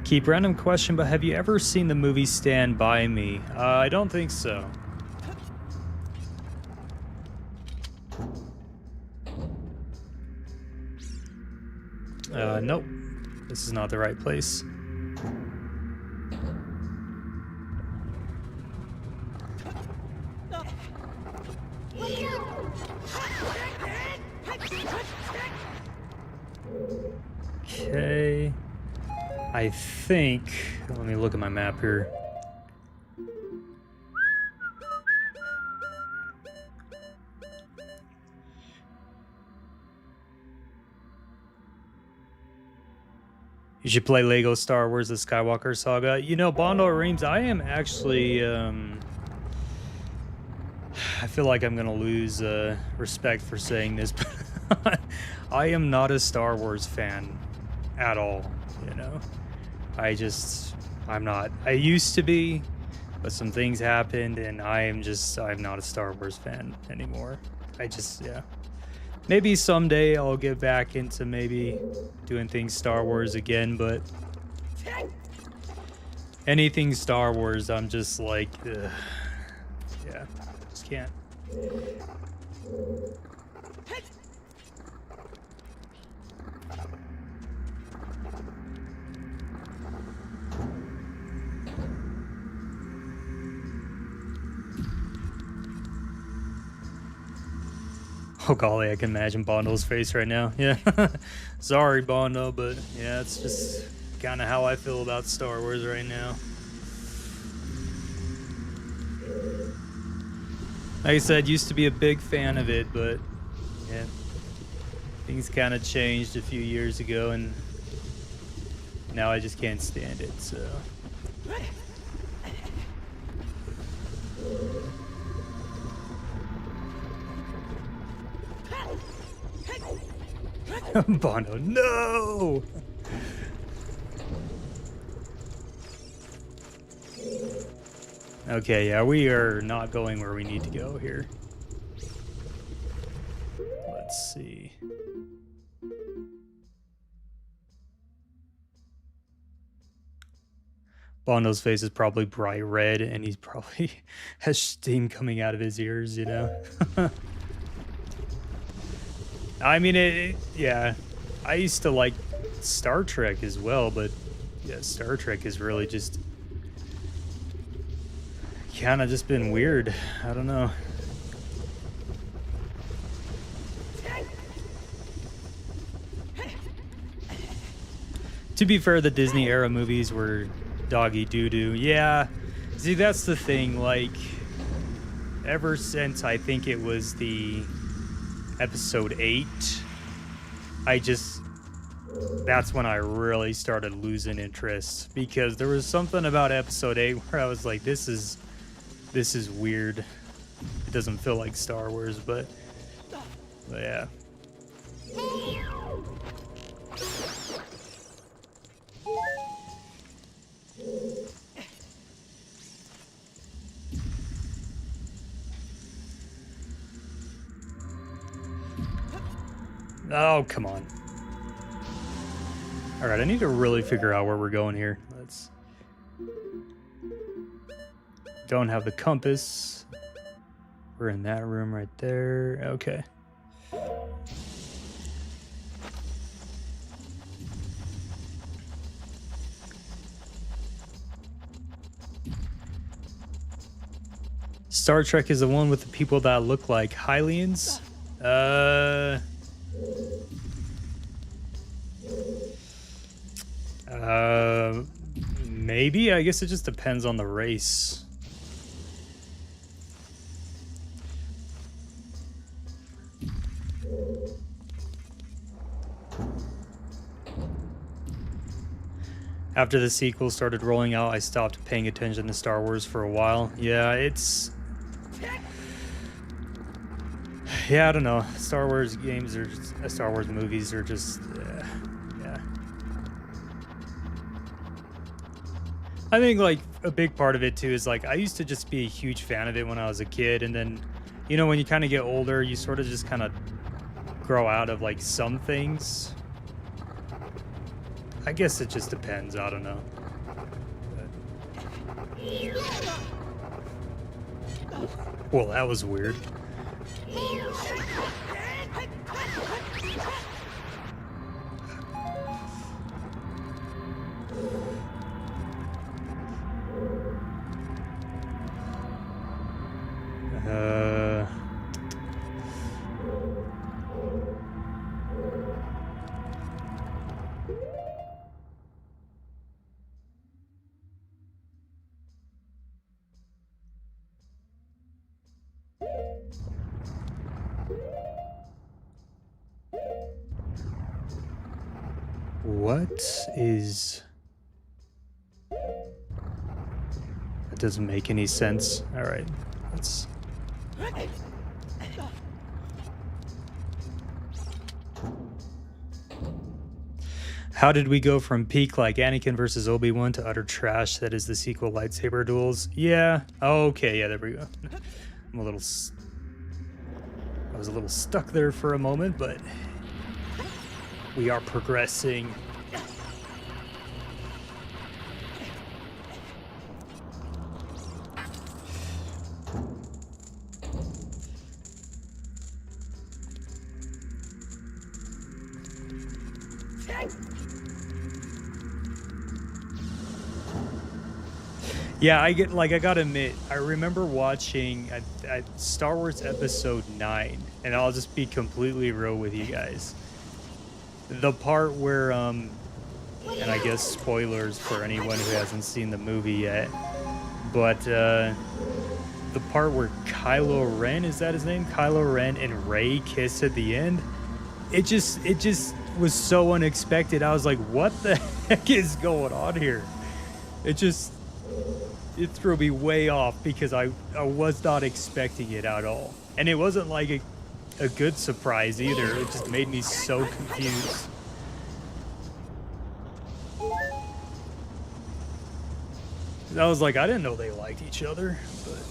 Keep, random question, but have you ever seen the movie Stand By Me? I don't think so. Nope. This is not the right place. Okay. I think, let me look at my map here. You should play Lego Star Wars: The Skywalker Saga. You know, Bondo Reams, I am actually, I feel like I'm gonna lose respect for saying this, but I am not a Star Wars fan at all, you know? I'm not. I used to be, but some things happened, and I'm not a Star Wars fan anymore. Yeah. Maybe someday I'll get back into maybe doing things Star Wars again, but anything Star Wars, I'm just like, ugh. Yeah, just can't. Oh golly, I can imagine Bondo's face right now. Yeah. Sorry, Bondo, but yeah, it's just kind of how I feel about Star Wars right now. Like I said, used to be a big fan of it, but yeah, things kind of changed a few years ago, and now I just can't stand it, so. Bondo, no! Okay, yeah, we are not going where we need to go here. Let's see. Bondo's face is probably bright red, and he's probably has steam coming out of his ears, you know? I mean, yeah. I used to like Star Trek as well, but yeah, Star Trek has really just kind of just been weird. I don't know. To be fair, the Disney era movies were doggy doo-doo. Yeah. See, that's the thing. Like, ever since I think it was the episode 8, that's when I really started losing interest, because there was something about episode 8 where I was like, this is weird. It doesn't feel like Star Wars, but yeah. Oh, come on. All right, I need to really figure out where we're going here. Don't have the compass. We're in that room right there. Okay. Star Trek is the one with the people that look like Hylians. Maybe. I guess it just depends on the race. After the sequel started rolling out, I stopped paying attention to Star Wars for a while. Yeah, I don't know. Star Wars games or Star Wars movies are just, yeah. I think, like, a big part of it, too, is, like, I used to just be a huge fan of it when I was a kid, and then, you know, when you kind of get older, you sort of just kind of grow out of, like, some things. I guess it just depends. I don't know. Well, that was weird. What is... That doesn't make any sense. Alright, let's... How did we go from peak like Anakin versus Obi-Wan to utter trash that is the sequel lightsaber duels? Yeah. Oh, okay, yeah, there we go. I'm a little... I was a little stuck there for a moment, but we are progressing. Yeah, I gotta admit, I remember watching Star Wars Episode 9, and I'll just be completely real with you guys. The part where, and I guess spoilers for anyone who hasn't seen the movie yet, but the part where Kylo Ren, is that his name? Kylo Ren and Rey kiss at the end, it just was so unexpected. I was like, what the heck is going on here? It threw me way off because I was not expecting it at all. And it wasn't like a good surprise either. It just made me so confused. I was like, I didn't know they liked each other, but...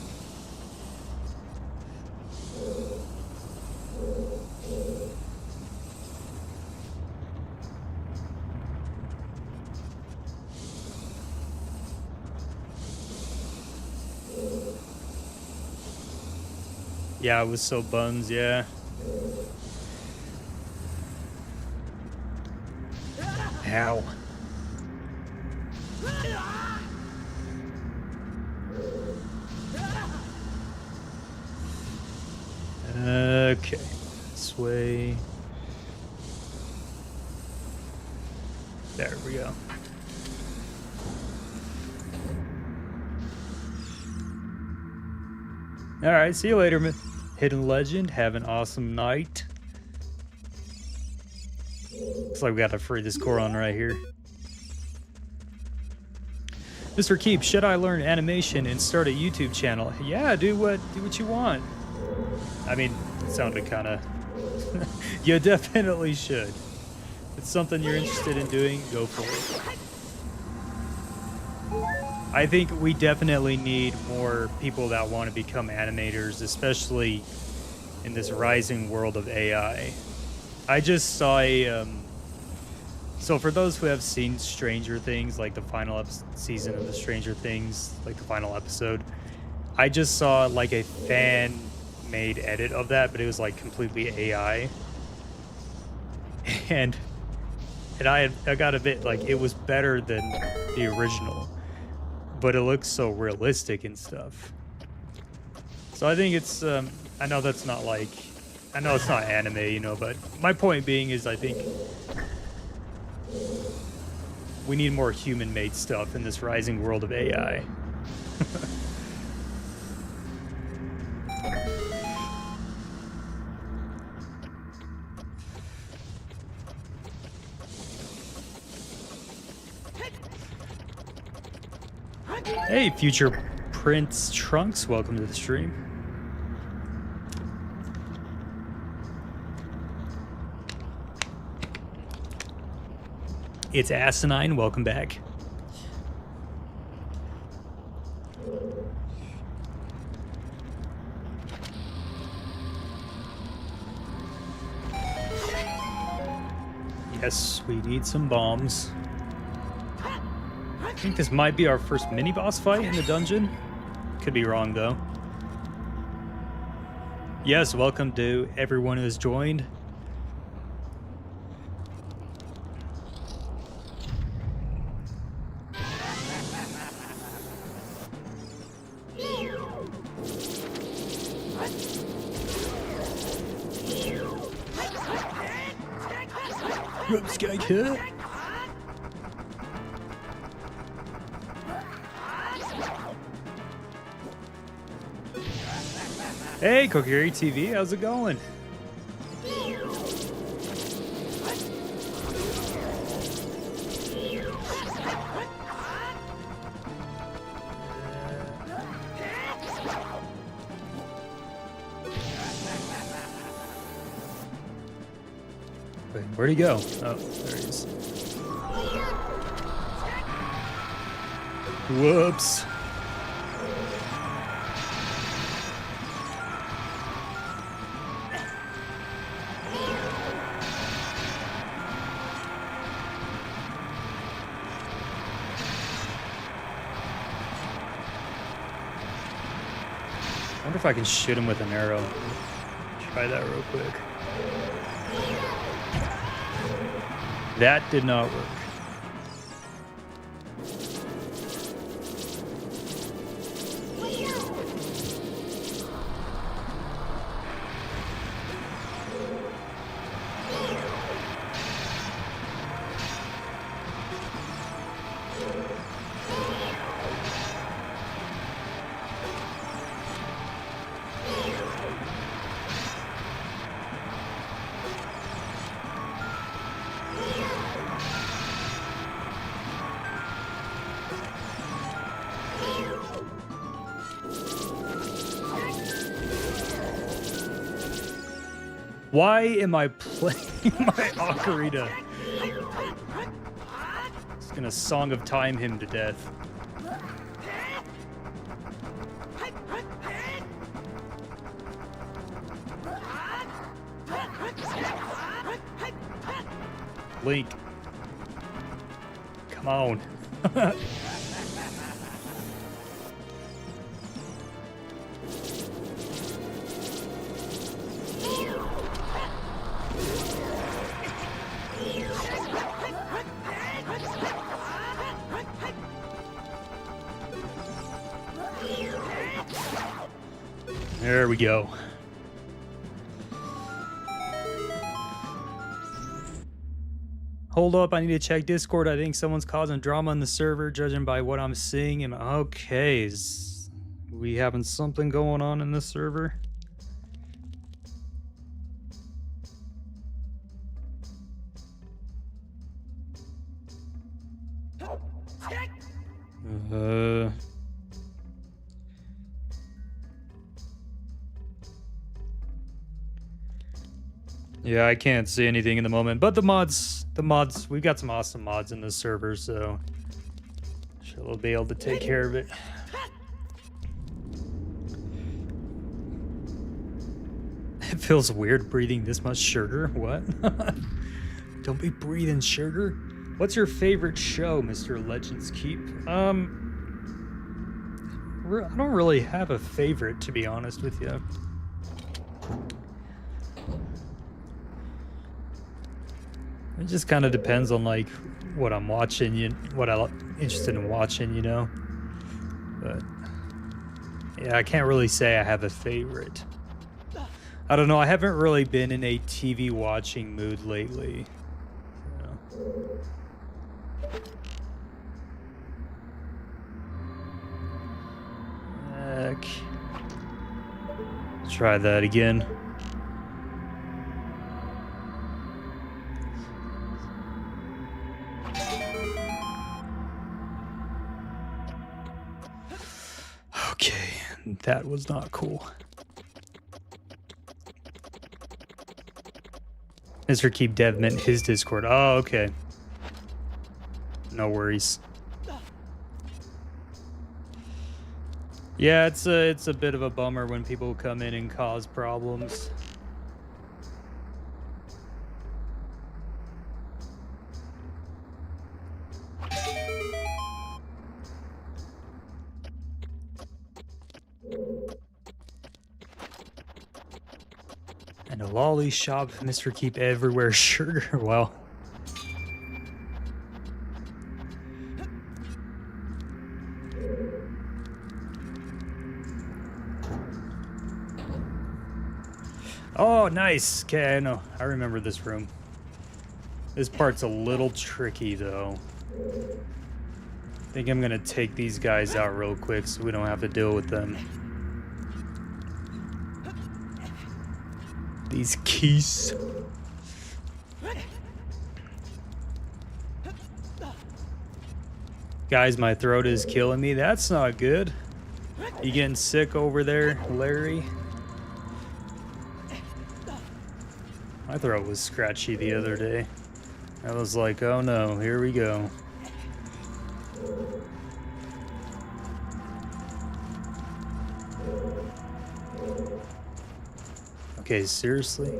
Yeah, I was so bummed, yeah. Ow. Okay, this way. There we go. All right, see you later, Hidden Legend. Have an awesome night. Looks like we got to free this Goron right here. Mr. Keep, should I learn animation and start a YouTube channel? Yeah, do what you want. I mean, it sounded kind of... You definitely should. If it's something you're interested in doing, go for it. I think we definitely need more people that want to become animators, especially in this rising world of AI. I just saw a... So for those who have seen Stranger Things, like the final season of the Stranger Things, like the final episode, I just saw like a fan-made edit of that, but it was like completely AI. And I got a bit like, it was better than the original, but it looks so realistic and stuff. So I think it's, I know that's not like, I know it's not anime, you know, but my point being is I think we need more human-made stuff in this rising world of AI. Hey, future Prince Trunks, welcome to the stream. It's Asinine, welcome back. Yes, we need some bombs. I think this might be our first mini-boss fight in the dungeon. Could be wrong, though. Yes, welcome to everyone who has joined. Oops, guy cut. Hey, Kokiri TV, how's it going? Wait, where'd he go? Oh, there he is. Whoops. I wonder if I can shoot him with an arrow. Try that real quick. That did not work. Why am I playing my ocarina? It's gonna Song of Time him to death. Link. Come on. There we go. Hold up, I need to check Discord. I think someone's causing drama in the server, judging by what I'm seeing. And okay, is we having something going on in the server? Yeah, I can't see anything in the moment, but the mods, we've got some awesome mods in this server, so sure we'll be able to take care of it. It feels weird breathing this much sugar. What? Don't be breathing sugar. What's your favorite show, Mr. Legends Keep? I don't really have a favorite, to be honest with you. It just kind of depends on like what I'm watching, what I'm interested in watching, you know. But yeah, I can't really say I have a favorite. I don't know. I haven't really been in a TV watching mood lately. Heck. Try that again. Okay, that was not cool. Mr. Keep Dev meant his Discord. Oh, okay. No worries. Yeah, it's a bit of a bummer when people come in and cause problems. And a lolly shop, Mr. Keep everywhere sugar. Well. Oh, nice. Okay, I know. I remember this room. This part's a little tricky, though. I think I'm gonna take these guys out real quick so we don't have to deal with them. These keys. Guys, my throat is killing me. That's not good. You getting sick over there, Larry? My throat was scratchy the other day. I was like, oh no, here we go. Okay, seriously?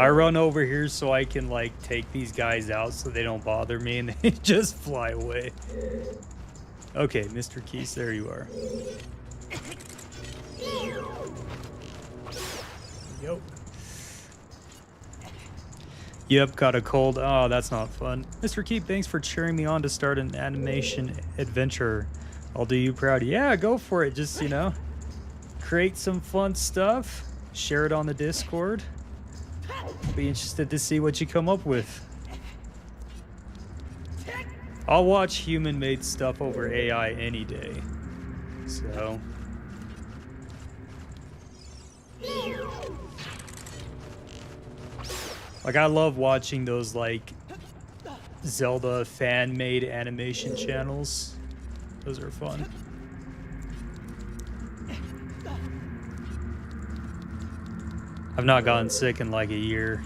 I run over here so I can, like, take these guys out so they don't bother me and they just fly away. Okay, Mr. Keys, there you are. Yo. Yep, got a cold. Oh, that's not fun. Mr. Keep, thanks for cheering me on to start an animation adventure. I'll do you proud. Yeah, go for it. Just, you know, create some fun stuff. Share it on the Discord. Be interested to see what you come up with. I'll watch human-made stuff over AI any day. So... like, I love watching those, like, Zelda fan-made animation channels. Those are fun. I've not gotten sick in, like, a year.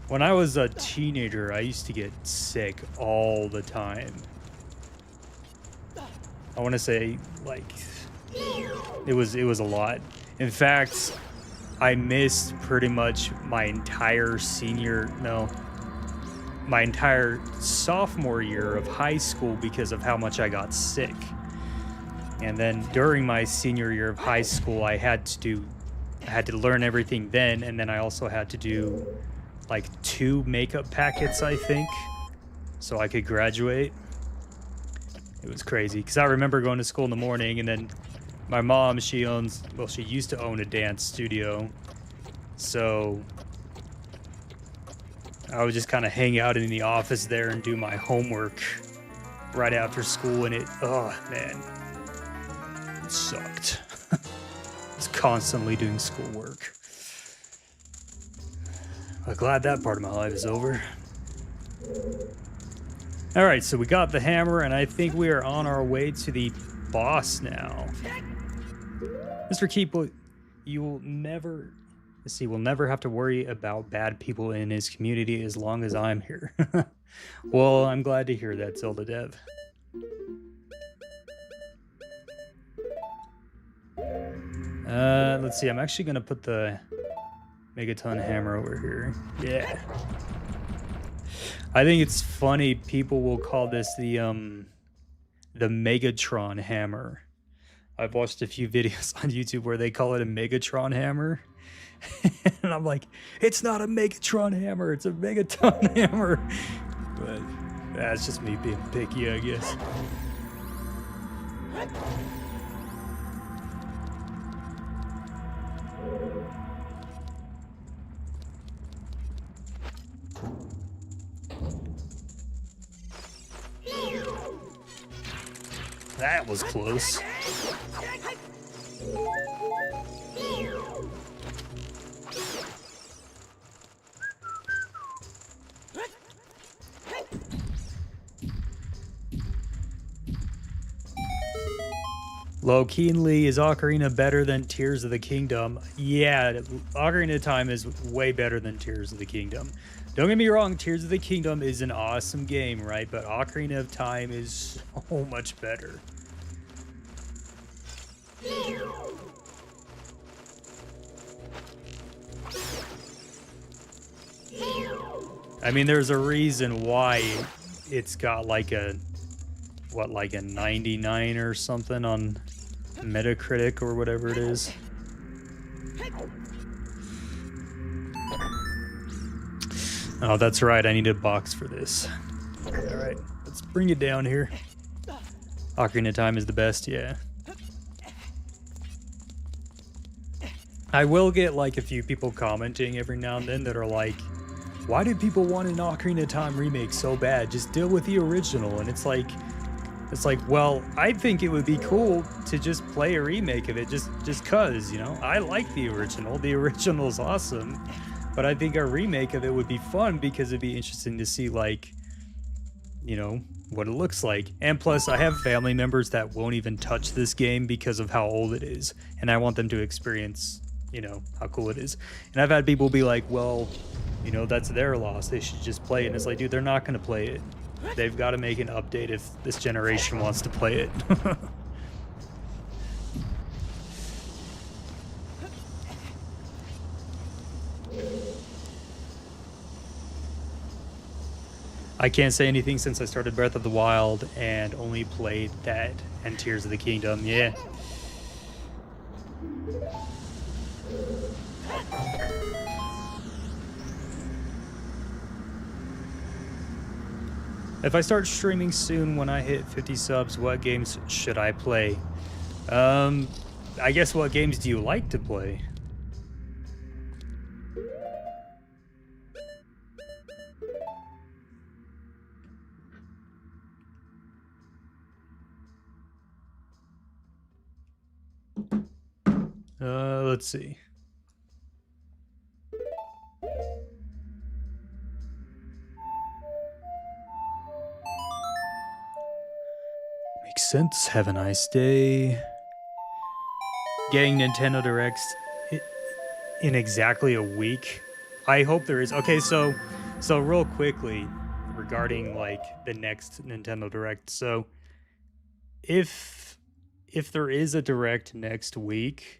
When I was a teenager, I used to get sick all the time. I want to say, like, it was a lot. In fact, I missed pretty much my entire my entire sophomore year of high school because of how much I got sick. And then during my senior year of high school, I had to learn everything then, and then I also had to do like 2 makeup packets, I think, so I could graduate. It was crazy because I remember going to school in the morning, and then my mom, she used to own a dance studio, so I would just kind of hang out in the office there and do my homework right after school, and oh man, it sucked. I was constantly doing schoolwork. I'm glad that part of my life is over. All right, so we got the hammer, and I think we are on our way to the boss now. Mr. Keep, you will never, will never have to worry about bad people in his community as long as I'm here. Well, I'm glad to hear that, Zelda Dev. Let's see, I'm actually gonna put the Megaton hammer over here. Yeah. I think it's funny, people will call this the Megatron hammer. I've watched a few videos on YouTube where they call it a Megatron hammer. And I'm like, it's not a Megatron hammer, it's a Megaton hammer. But that's just me being picky, I guess. That was close. Low keenly, is Ocarina better than Tears of the Kingdom? Yeah, Ocarina of Time is way better than Tears of the Kingdom. Don't get me wrong, Tears of the Kingdom is an awesome game, right? But Ocarina of Time is so much better. I mean, there's a reason why it's got like a, what, like a 99 or something on Metacritic or whatever it is. Oh, that's right. I need a box for this. All right, let's bring it down here. Ocarina of Time is the best, yeah. I will get like a few people commenting every now and then that are like, why do people want an Ocarina of Time remake so bad? Just deal with the original. And it's like, well, I think it would be cool to just play a remake of it just cause, you know, I like the original. The original's awesome. But I think a remake of it would be fun because it'd be interesting to see, like, you know, what it looks like. And plus, I have family members that won't even touch this game because of how old it is, and I want them to experience, you know, how cool it is. And I've had people be like, well, you know, that's their loss, they should just play it. And it's like, dude, they're not going to play it. They've got to make an update if this generation wants to play it. I can't say anything since I started Breath of the Wild and only played that and Tears of the Kingdom. Yeah. If I start streaming soon when I hit 50 subs, what games should I play? I guess what games do you like to play? Let's see. Makes sense. Have a nice day. Getting Nintendo Directs in exactly a week. I hope there is. Okay, so real quickly regarding like the next Nintendo Direct. So if there is a Direct next week,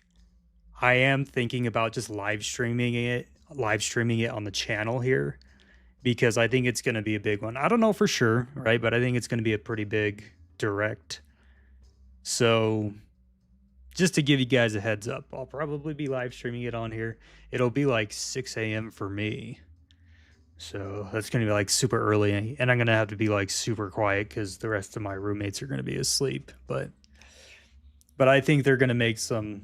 I am thinking about just live streaming it on the channel here, because I think it's going to be a big one. I don't know for sure, right? But I think it's going to be a pretty big Direct. So just to give you guys a heads up, I'll probably be live streaming it on here. It'll be like 6 a.m. for me. So that's going to be like super early, and I'm going to have to be like super quiet because the rest of my roommates are going to be asleep. But I think they're going to make some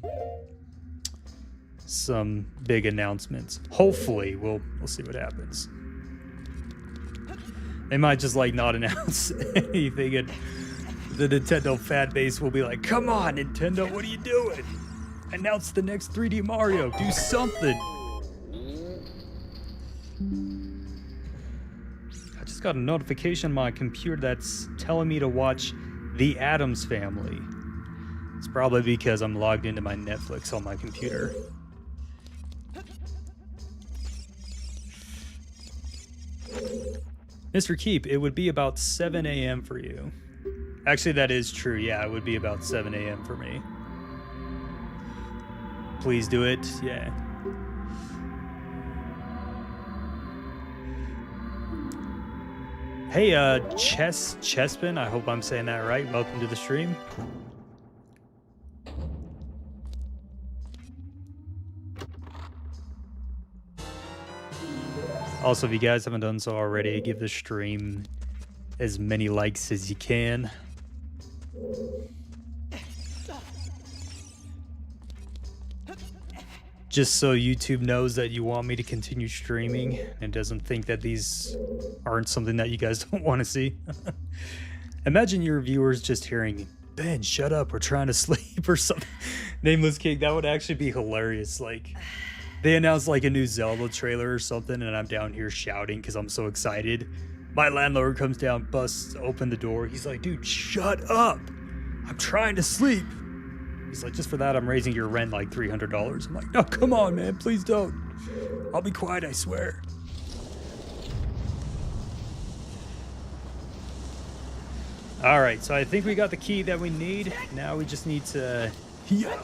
big announcements. Hopefully, we'll see what happens. They might just like not announce anything, and the Nintendo fan base will be like, "Come on, Nintendo, what are you doing? Announce the next 3D Mario. Do something." I just got a notification on my computer that's telling me to watch The Addams Family. It's probably because I'm logged into my Netflix on my computer. Mr. Keep, it would be about 7 a.m. for you. Actually, that is true. Yeah, it would be about 7 a.m. for me. Please do it. Yeah. Hey, Chespin, I hope I'm saying that right. Welcome to the stream. Also, if you guys haven't done so already, give the stream as many likes as you can. Just so YouTube knows that you want me to continue streaming and doesn't think that these aren't something that you guys don't want to see. Imagine your viewers just hearing, "Ben, shut up, we're trying to sleep," or something. Nameless King, that would actually be hilarious. Like, they announced like a new Zelda trailer or something, and I'm down here shouting because I'm so excited. My landlord comes down, busts open the door. He's like, "Dude, shut up. I'm trying to sleep." He's like, "Just for that, I'm raising your rent like $300. I'm like, "No, come on, man. Please don't. I'll be quiet, I swear." All right, so I think we got the key that we need. Now we just need to... Yeah.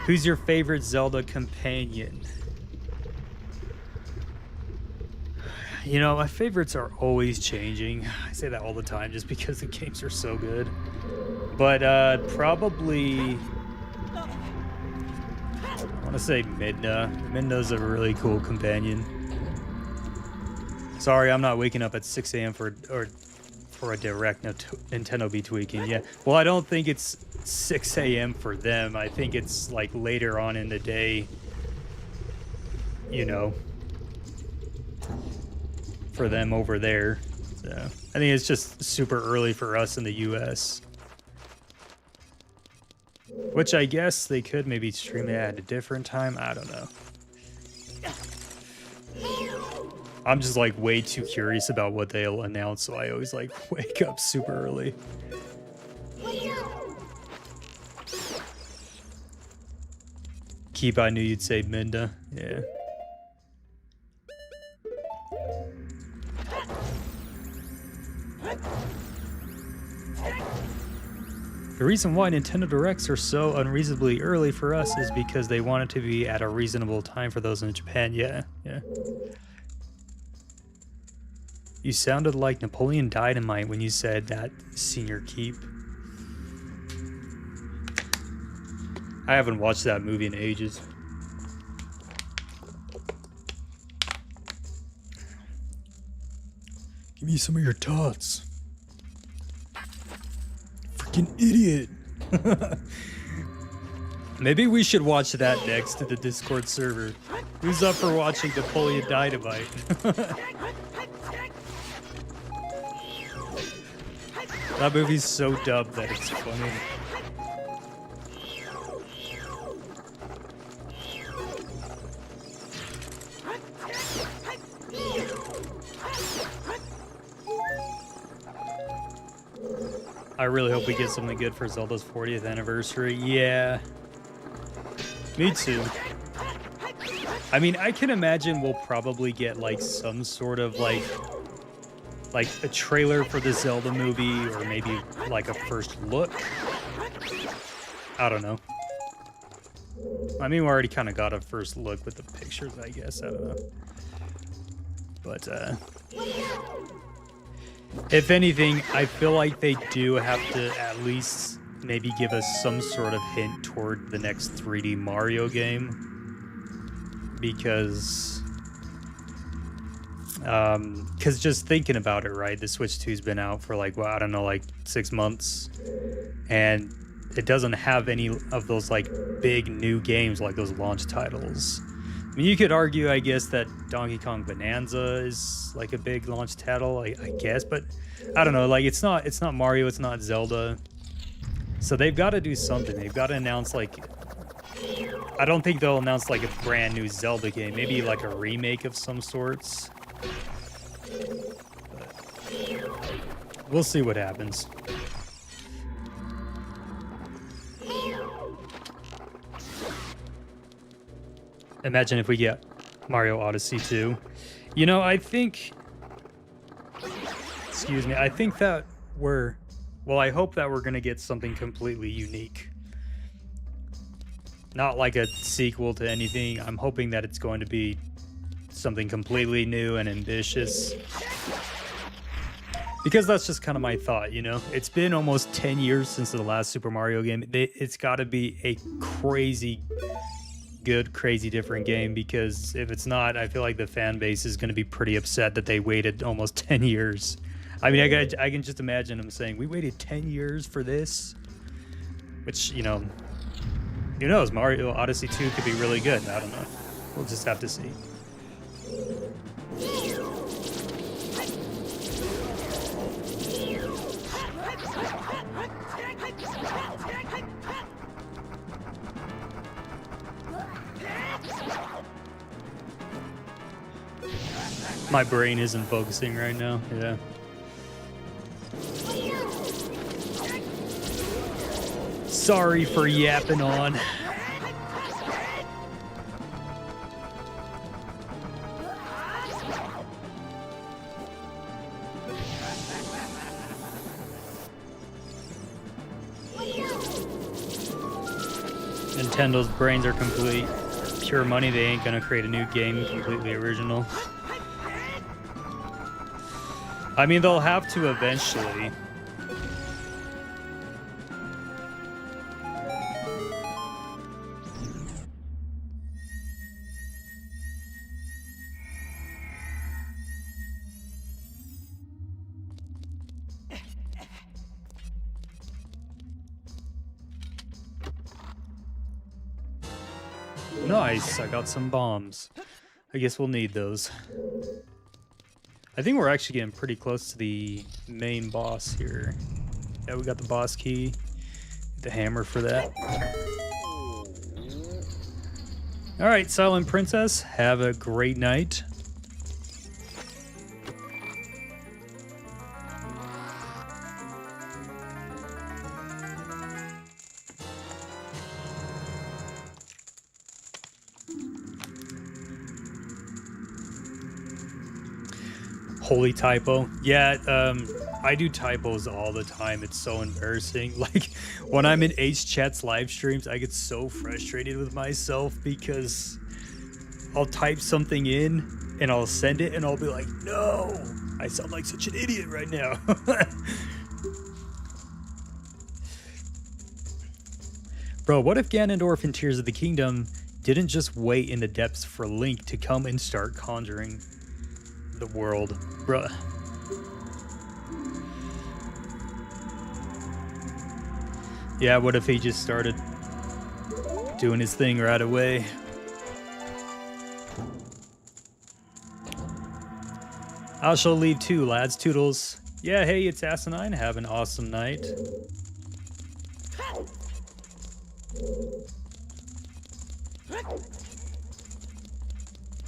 Who's your favorite Zelda companion? You know, my favorites are always changing. I say that all the time just because the games are so good. But probably... I want to say Midna. Midna's a really cool companion. Sorry, I'm not waking up at 6 a.m. for a direct. No, Nintendo be tweaking. Yeah. Well, I don't think it's 6 a.m. for them. I think it's like later on in the day, you know, for them over there. So I think it's just super early for us in the US. Which I guess they could maybe stream it at a different time. I don't know. I'm just like way too curious about what they'll announce, so I always like wake up super early. Keep, I knew you'd say Minda. Yeah. The reason why Nintendo Directs are so unreasonably early for us is because they want it to be at a reasonable time for those in Japan. Yeah, yeah. You sounded like Napoleon Dynamite when you said that, Senior Keep. I haven't watched that movie in ages. Give me some of your tots. Freaking idiot. Maybe we should watch that next to the Discord server. Who's up for watching Napoleon Dynamite? That movie's so dumb that it's funny. I really hope we get something good for Zelda's 40th anniversary. Yeah. Me too. I mean, I can imagine we'll probably get like some sort of like a trailer for the Zelda movie, or maybe like a first look. I don't know. I mean, we already kind of got a first look with the pictures, I guess. I don't know. But, if anything, I feel like they do have to at least maybe give us some sort of hint toward the next 3D Mario game. Because just thinking about it, right? The Switch 2's been out for like, well, I don't know, like 6 months. And it doesn't have any of those like big new games like those launch titles. I mean, you could argue, I guess, that Donkey Kong Bonanza is like a big launch title, I guess, but I don't know. Like, it's not Mario, it's not Zelda, so they've got to do something. They've got to announce like, I don't think they'll announce like a brand new Zelda game. Maybe like a remake of some sorts. But we'll see what happens. Imagine if we get Mario Odyssey 2. You know, I think... Excuse me. I think that we're... Well, I hope that we're going to get something completely unique. Not like a sequel to anything. I'm hoping that it's going to be something completely new and ambitious. Because that's just kind of my thought, you know? It's been almost 10 years since the last Super Mario game. It's got to be a crazy... good, crazy different game, because if it's not, I feel like the fan base is going to be pretty upset that they waited almost 10 years. I mean, I can just imagine them saying, we waited 10 years for this, which, you know, who knows, Mario Odyssey 2 could be really good. I don't know. We'll just have to see. My brain isn't focusing right now. Yeah. Sorry for yapping on. Nintendo's brains are complete. Pure money, they ain't gonna create a new game completely original. I mean, they'll have to eventually. Nice, I got some bombs. I guess we'll need those. I think we're actually getting pretty close to the main boss here. Yeah, we got the boss key, the hammer for that. All right, Silent Princess, have a great night. Holy typo. Yeah, I do typos all the time. It's so embarrassing. Like when I'm in H Chat's live streams, I get so frustrated with myself because I'll type something in and I'll send it and I'll be like, no, I sound like such an idiot right now. Bro, what if Ganondorf in Tears of the Kingdom didn't just wait in the depths for Link to come and start conjuring the world? Bruh. Yeah, what if he just started doing his thing right away? I shall leave too, lads. Toodles. Yeah, hey, it's Asinine. Have an awesome night.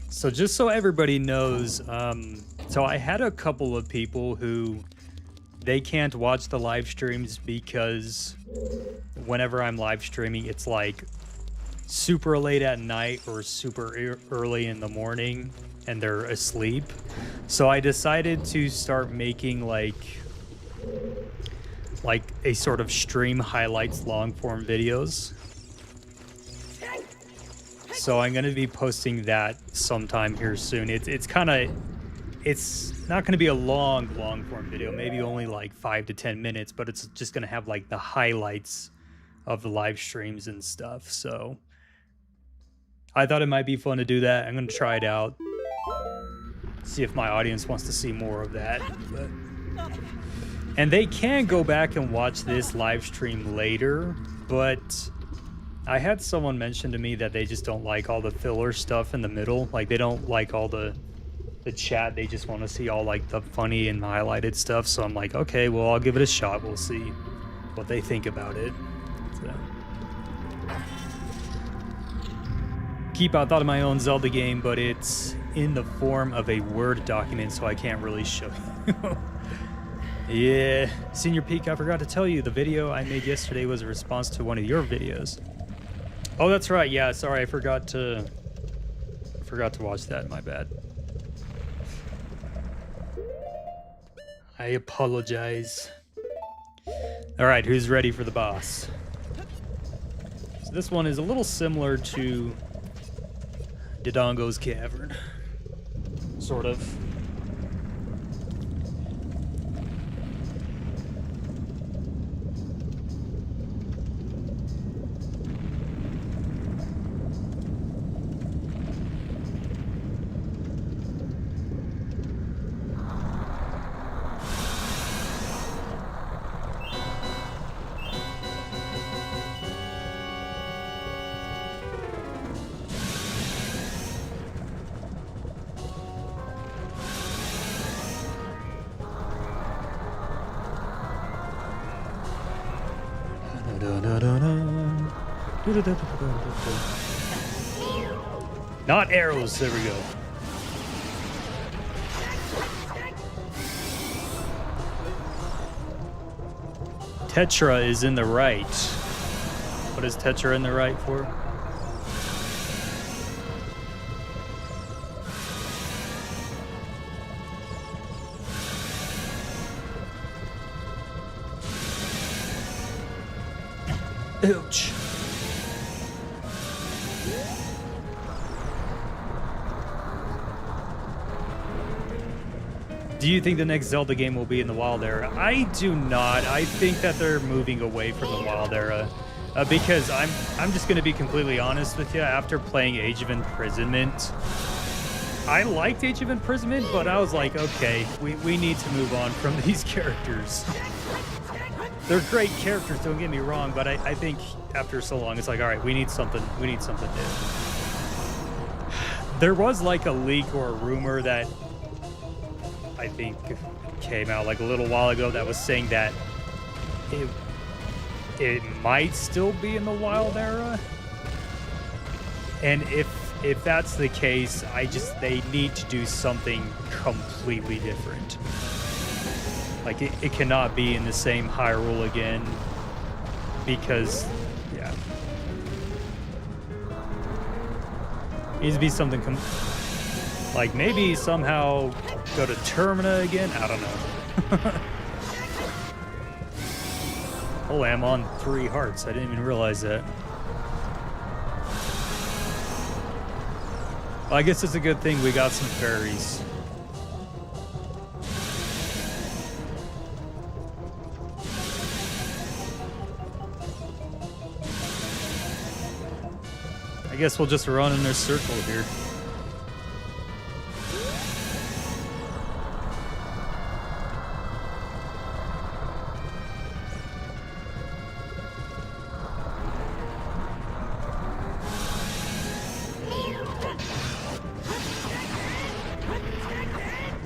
So just so everybody knows, so I had a couple of people who they can't watch the live streams because whenever I'm live streaming, it's like super late at night or super early in the morning and they're asleep. So I decided to start making like a sort of stream highlights long form videos. So I'm going to be posting that sometime here soon. It's not going to be a long form video, maybe only like 5 to 10 minutes, but it's just going to have like the highlights of the live streams and stuff. So I thought it might be fun to do that. I'm going to try it out. See if my audience wants to see more of that. And they can go back and watch this live stream later, but I had someone mention to me that they just don't like all the filler stuff in the middle. Like they don't like all the chat. They just want to see all like the funny and highlighted stuff. So I'm like, okay, well, I'll give it a shot. We'll see what they think about it. So. Keep, I thought of my own Zelda game, but it's in the form of a Word document, so I can't really show you. Yeah, Senior Peak, I forgot to tell you, the video I made yesterday was a response to one of your videos. Oh, that's right. Yeah, sorry, I forgot to watch that. My bad. I apologize. All right, who's ready for the boss? So this one is a little similar to Dodongo's Cavern, sort of. Not arrows, there we go. Tetra is in the right. What is Tetra in the right for? Ouch. Do you think the next Zelda game will be in the Wild Era? I do not. I think that they're moving away from the Wild Era because I'm just going to be completely honest with you. After playing Age of Imprisonment, I liked Age of Imprisonment, but I was like, okay, we need to move on from these characters. They're great characters, don't get me wrong, but I think after so long, it's like, all right, we need something new. There was like a leak or a rumor that I think came out like a little while ago that was saying that it might still be in the Wild Era. And if that's the case, they need to do something completely different. Like it cannot be in the same Hyrule again because, yeah, it needs to be something Like, maybe somehow go to Termina again? I don't know. Oh, I'm on 3 hearts. I didn't even realize that. Well, I guess it's a good thing we got some fairies. I guess we'll just run in a circle here.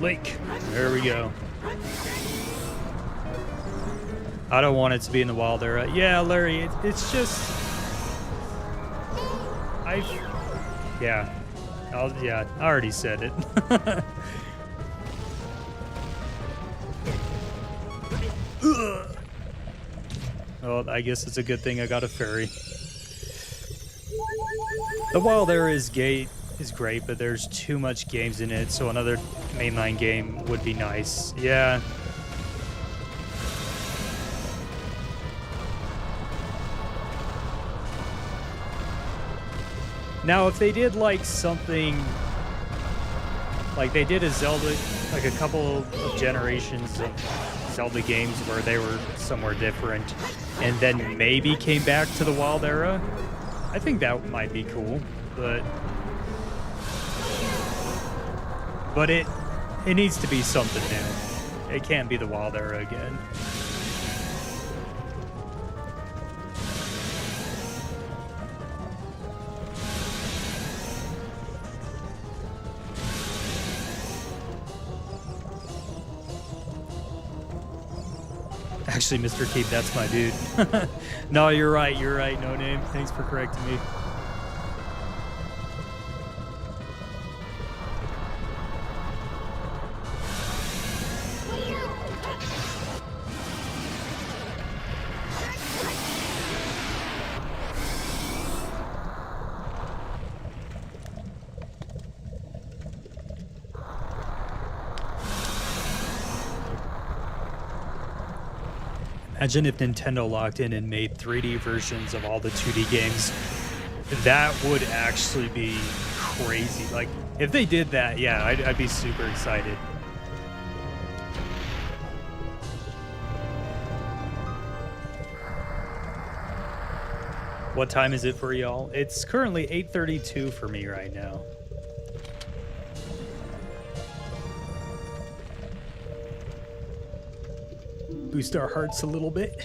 Lake. There we go. I don't want it to be in the wild era. Yeah, Larry, it's just... Yeah. Yeah, I already said it. Well, I guess it's a good thing I got a fairy. The wild era is great, but there's too much games in it, so another mainline game would be nice. Yeah. Now, if they did like something like they did a Zelda, like a couple of generations of Zelda games where they were somewhere different, and then maybe came back to the wild era, I think that might be cool. But it needs to be something new. It can't be the wild era again. Actually, Mr. Keep, that's my dude. No, you're right, no name. Thanks for correcting me. Imagine if Nintendo locked in and made 3D versions of all the 2D games. That would actually be crazy. Like, if they did that, yeah, I'd be super excited. What time is it for y'all? It's currently 8:32 for me right now. Boost our hearts a little bit.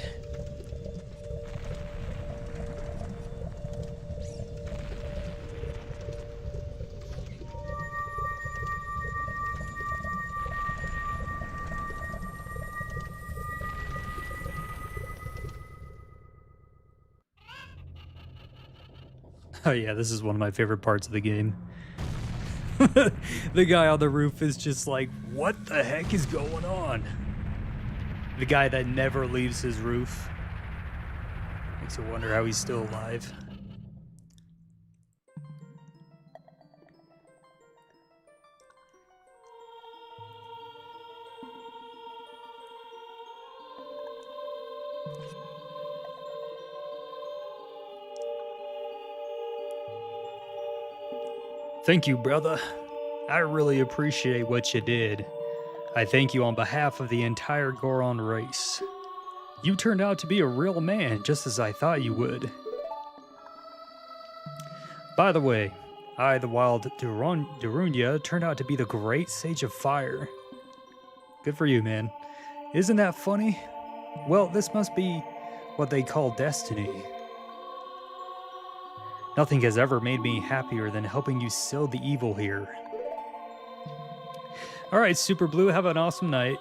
Oh yeah, this is one of my favorite parts of the game. The guy on the roof is just like, what the heck is going on? The guy that never leaves his roof. Makes you wonder how he's still alive. Thank you, brother. I really appreciate what you did. I thank you on behalf of the entire Goron race. You turned out to be a real man, just as I thought you would. By the way, I, the wild Darunia, turned out to be the great sage of fire. Good for you, man. Isn't that funny? Well, this must be what they call destiny. Nothing has ever made me happier than helping you still the evil here. Alright, Super Blue, have an awesome night.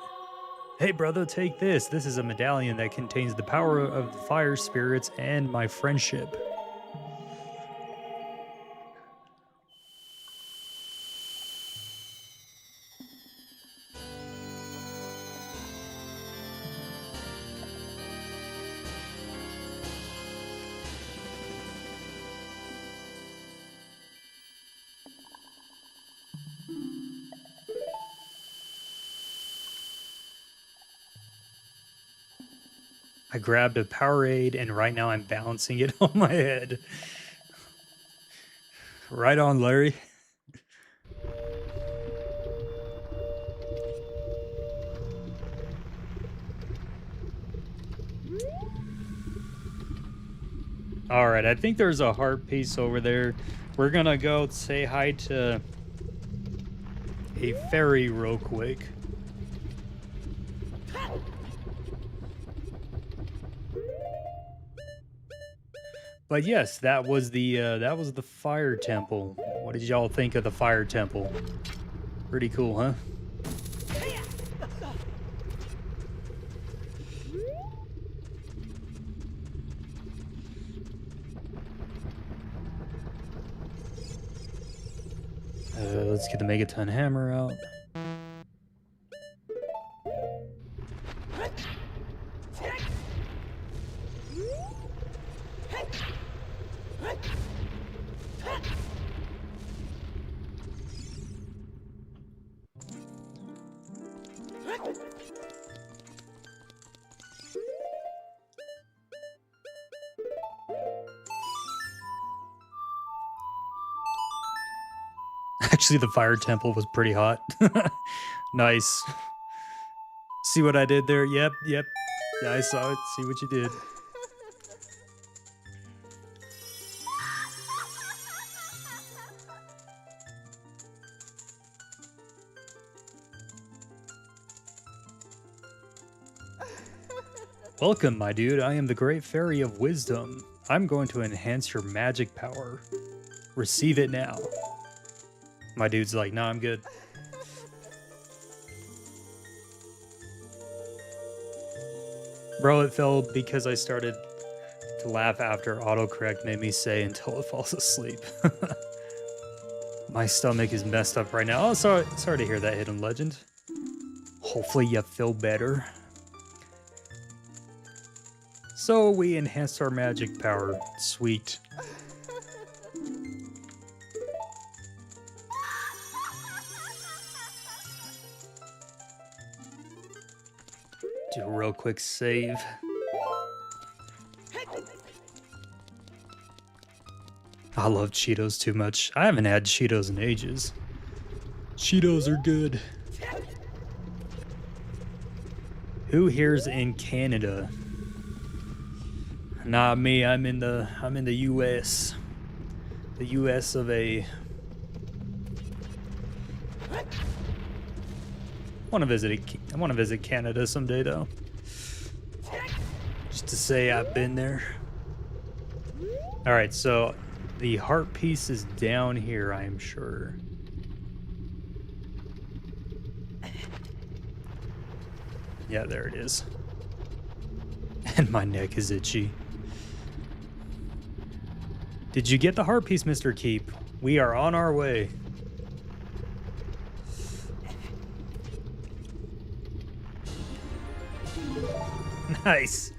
Hey brother, take this. This is a medallion that contains the power of the fire spirits and my friendship. I grabbed a Powerade, and right now I'm balancing it on my head. Right on, Larry. All right, I think there's a heart piece over there. We're gonna go say hi to a fairy real quick. But yes, that was the fire temple. What did y'all think of the fire temple? Pretty cool, huh? Let's get the Megaton hammer out. Actually, the fire temple was pretty hot. Nice. See what I did there? Yep. Yeah, I saw it. See what you did. Welcome, my dude. I am the Great Fairy of Wisdom. I'm going to enhance your magic power. Receive it now. My dude's like, nah, I'm good. Bro, it fell because I started to laugh after autocorrect made me say until it falls asleep. My stomach is messed up right now. Oh, sorry to hear that, Hidden Legend. Hopefully you feel better. So we enhanced our magic power. Sweet. Do a real quick save. I love Cheetos too much. I haven't had Cheetos in ages. Cheetos are good. Who here's in Canada? Not me. I'm in the US. The US of A. I want to visit Canada someday though. Just to say I've been there. All right, so the heart piece is down here, I am sure. Yeah, there it is. And my neck is itchy. Did you get the heart piece, Mr. Keep? We are on our way. Nice.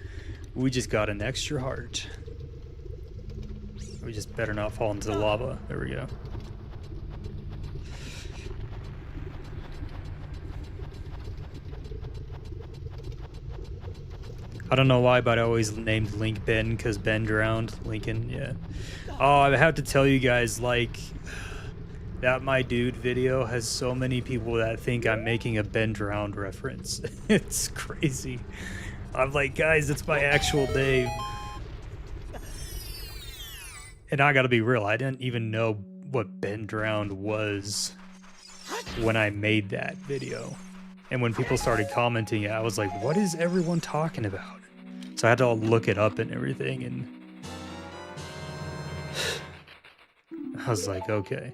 We just got an extra heart. We just better not fall into the lava. There we go. I don't know why, but I always named Link Ben because Ben drowned. Lincoln, yeah. Oh, I have to tell you guys, like, that My Dude video has so many people that think I'm making a Ben drowned reference. It's crazy. I'm like, guys, it's my actual name. And I gotta be real, I didn't even know what Ben drowned was when I made that video. And when people started commenting it, I was like, what is everyone talking about? So I had to look it up and everything, and I was like, okay.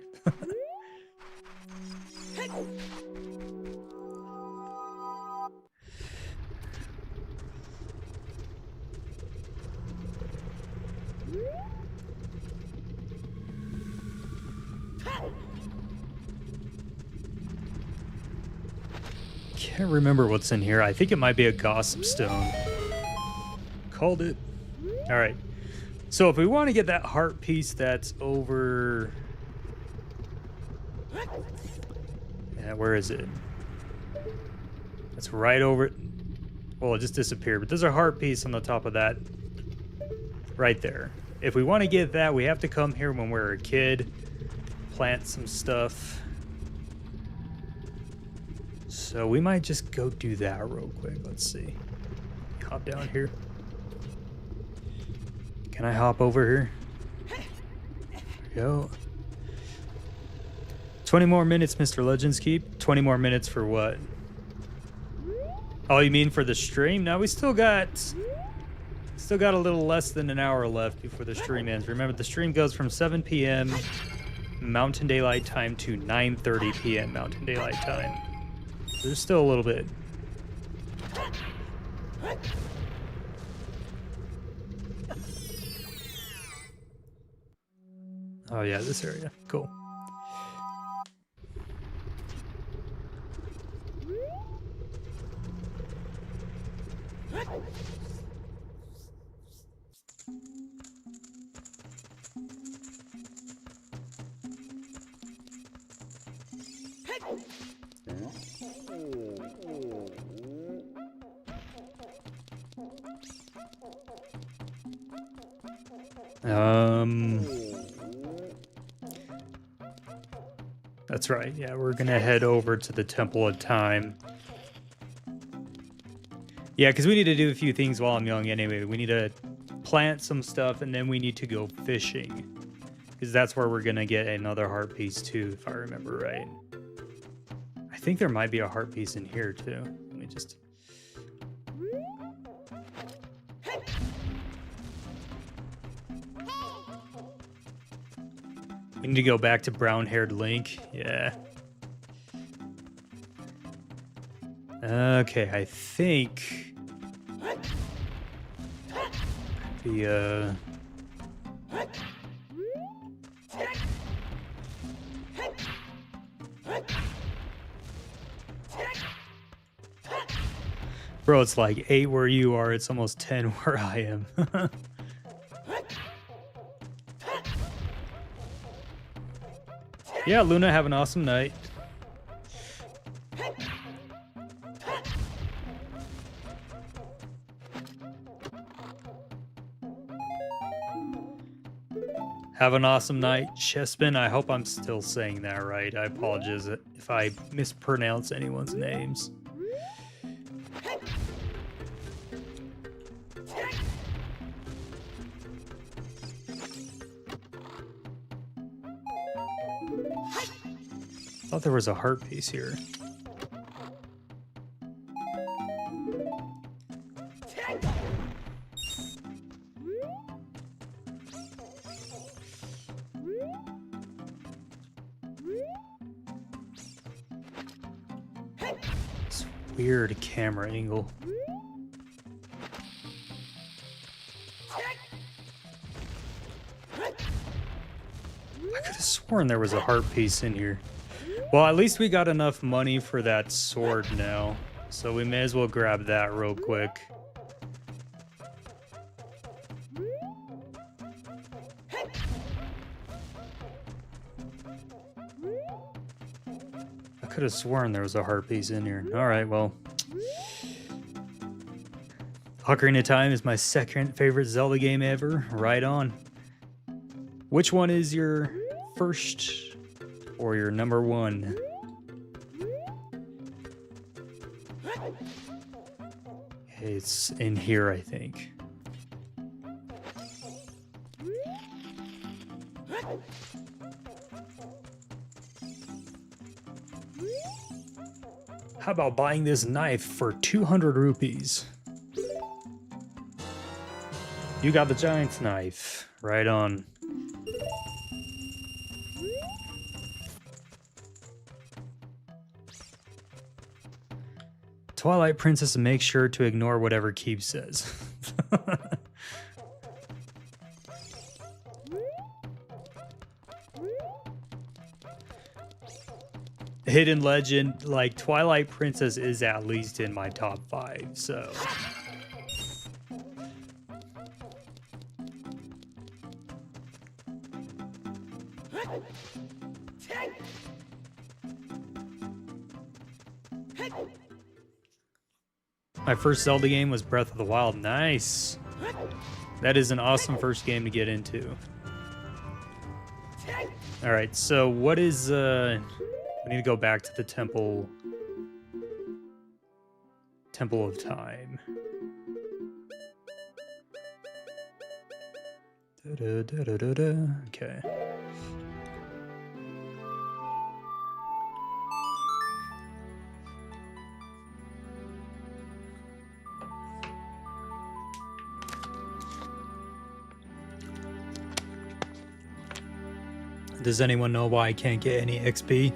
Can't remember what's in here. I think it might be a gossip stone. Called it. All right. So if we want to get that heart piece that's over... Yeah, where is it? That's right over... Well, it just disappeared, but there's a heart piece on the top of that right there. If we want to get that, we have to come here when we're a kid, plant some stuff. So we might just go do that real quick. Let's see. Hop down here. Can I hop over here? There we go. 20 more minutes, Mr. Legends Keep. 20 more minutes for what? Oh, you mean for the stream? No, we still got a little less than an hour left before the stream ends. Remember, the stream goes from 7 p.m. Mountain Daylight Time to 9:30 p.m. Mountain Daylight Time. There's still a little bit. Oh yeah, this area. Cool. That's right. Yeah, we're gonna head over to the Temple of Time. Yeah, because we need to do a few things while I'm young anyway. We need to plant some stuff, and then we need to go fishing. Because that's where we're gonna get another heart piece too, if I remember right. I think there might be a heart piece in here too. Let me just... We need to go back to brown-haired Link. Yeah. Okay, I think... the, Bro, it's like 8 where you are. It's almost 10 where I am. Yeah, Luna, have an awesome night. Have an awesome night, Chespin. I hope I'm still saying that right. I apologize if I mispronounce anyone's names. I thought there was a heart piece here. It's weird camera angle. I could have sworn there was a heart piece in here. Well, at least we got enough money for that sword now, so we may as well grab that real quick. I could have sworn there was a heart piece in here. All right, well. Ocarina of Time is my second favorite Zelda game ever. Right on. Which one is your first or your number one? It's in here, I think. How about buying this knife for 200 rupees? You got the giant's knife. Right on. Twilight Princess, make sure to ignore whatever Keep says. Hidden Legend, like Twilight Princess is at least in my top 5, so... My first Zelda game was Breath of the Wild. Nice. That is an awesome first game to get into. All right, so what is we need to go back to the temple of Time. Okay. Does anyone know why I can't get any XP?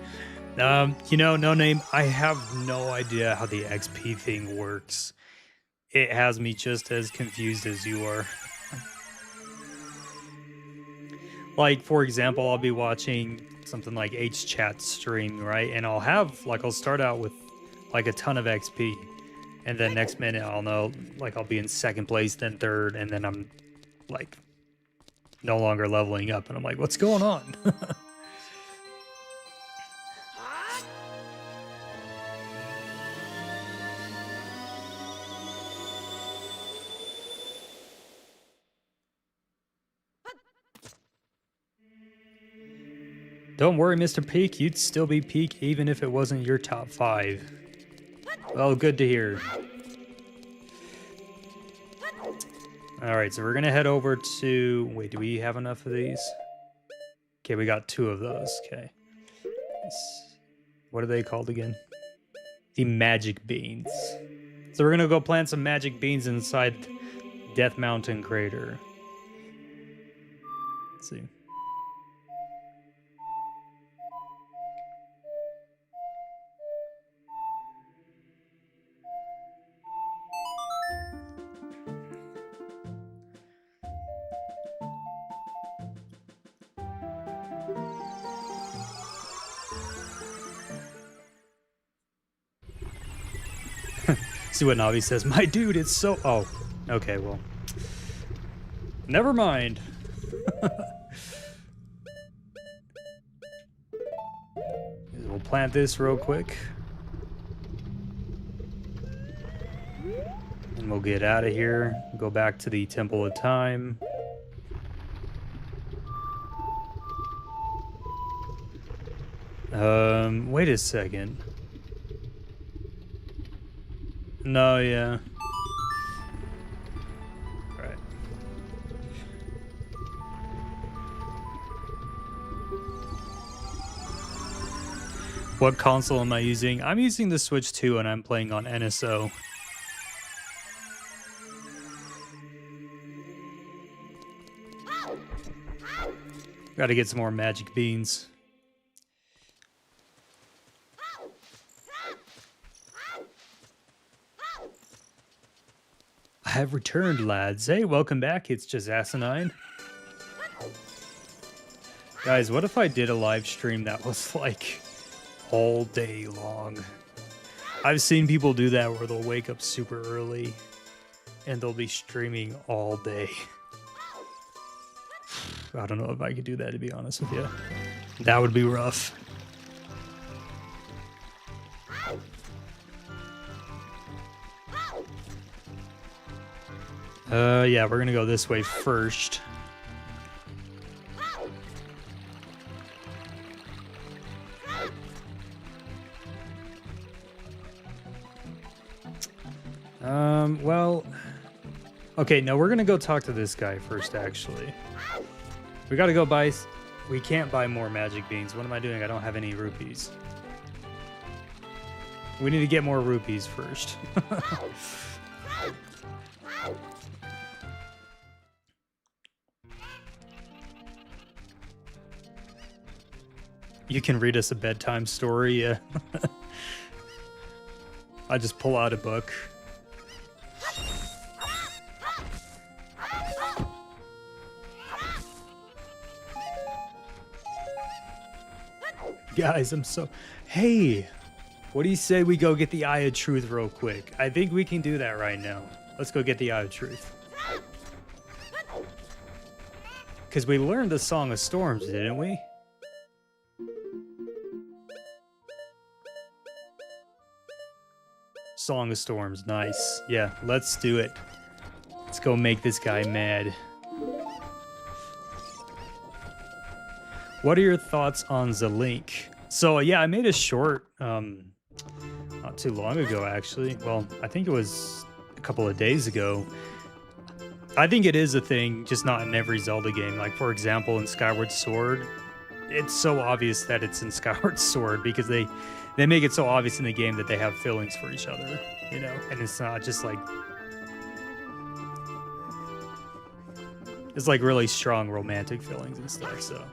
You know, no name. I have no idea how the XP thing works. It has me just as confused as you are. Like, for example, I'll be watching something like H-Chat stream, right? And I'll start out with like a ton of XP. And then next minute I'll know, like, I'll be in second place, then third, and then I'm like no longer leveling up. And I'm like, what's going on? Don't worry, Mr. Peak, you'd still be Peak even if it wasn't your top 5. Well, good to hear. Alright, so we're gonna head over to... Wait, do we have enough of these? Okay, we got 2 of those, okay. What are they called again? The magic beans. So we're gonna go plant some magic beans inside Death Mountain Crater. Let's see. See what Navi says. My dude, it's so... Oh, okay, well. Never mind. We'll plant this real quick. And we'll get out of here. Go back to the Temple of Time. Wait a second. No, yeah. Alright. What console am I using? I'm using the Switch 2 and I'm playing on NSO. Gotta get some more magic beans. I have returned, lads. Hey, welcome back. It's just Asinine. Guys, what if I did a live stream that was like all day long? I've seen people do that where they'll wake up super early and they'll be streaming all day. I don't know if I could do that, to be honest with you. That would be rough. Yeah, we're gonna go this way first. Well... Okay, no, we're gonna go talk to this guy first, actually. We gotta go buy... We can't buy more magic beans. What am I doing? I don't have any rupees. We need to get more rupees first. You can read us a bedtime story, yeah. I just pull out a book. Guys, I'm so... Hey! What do you say we go get the Eye of Truth real quick? I think we can do that right now. Let's go get the Eye of Truth. Because we learned the Song of Storms, didn't we? Song of Storms, nice. Yeah, let's do it. Let's go make this guy mad. What are your thoughts on the Link? So yeah, I made a short not too long ago, actually. Well, I think it was a couple of days ago. I think it is a thing, just not in every Zelda game. Like, for example, in Skyward Sword, it's so obvious that it's in Skyward Sword because they make it so obvious in the game that they have feelings for each other, you know? And it's not just like... It's like really strong romantic feelings and stuff, so...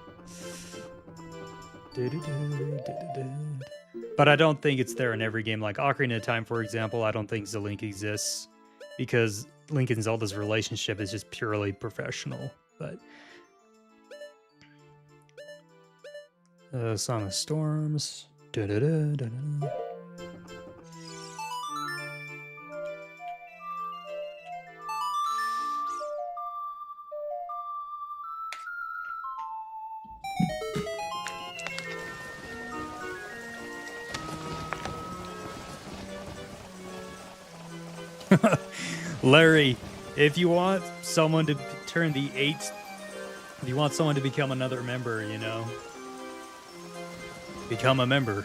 But I don't think it's there in every game. Like Ocarina of Time, for example, I don't think the Link exists because Link and Zelda's relationship is just purely professional. But Song of Storms. Larry, if you want someone to turn the 8, if you want someone to become another member, you know, become a member.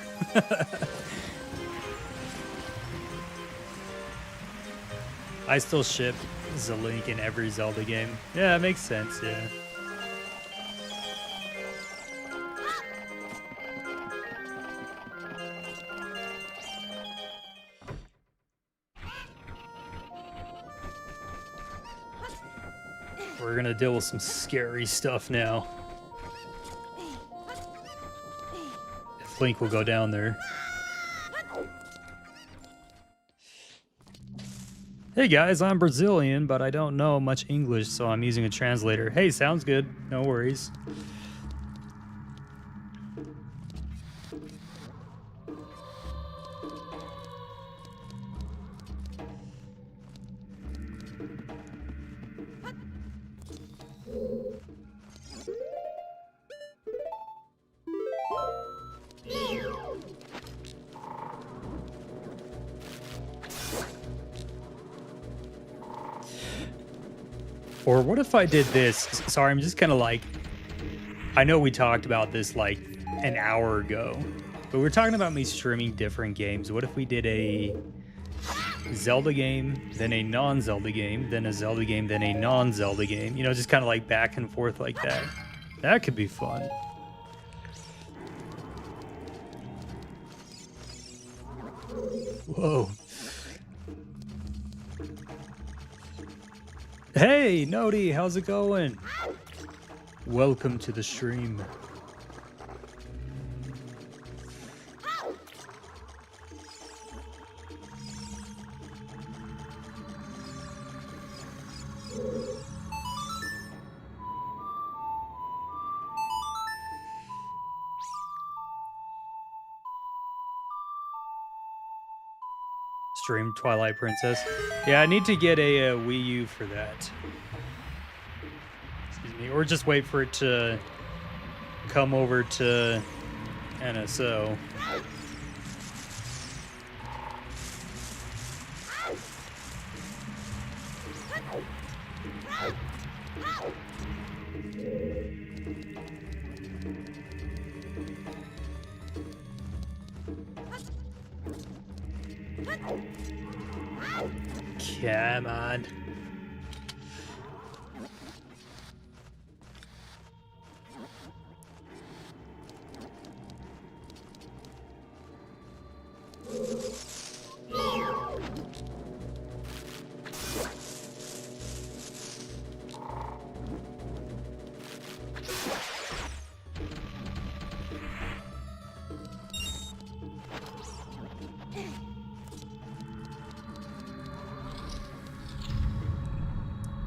I still ship the Link in every Zelda game. Yeah, it makes sense, yeah. We're gonna deal with some scary stuff now. If Link will go down there. Hey guys, I'm Brazilian, but I don't know much English, so I'm using a translator. Hey, sounds good. No worries. Or what if I did this? Sorry, I'm just kind of like... I know we talked about this like an hour ago, but we're talking about me streaming different games. What if we did a Zelda game, then a non-Zelda game, then a Zelda game, then a non-Zelda game? You know, just kind of like back and forth like that. That could be fun. Whoa. Hey, Nodi, how's it going? Welcome to the stream. Stream Twilight Princess. Yeah, I need to get a Wii U for that. Excuse me. Or just wait for it to come over to NSO. Come on.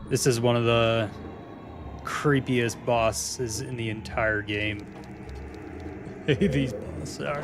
This is one of the creepiest bosses in the entire game. These bosses are.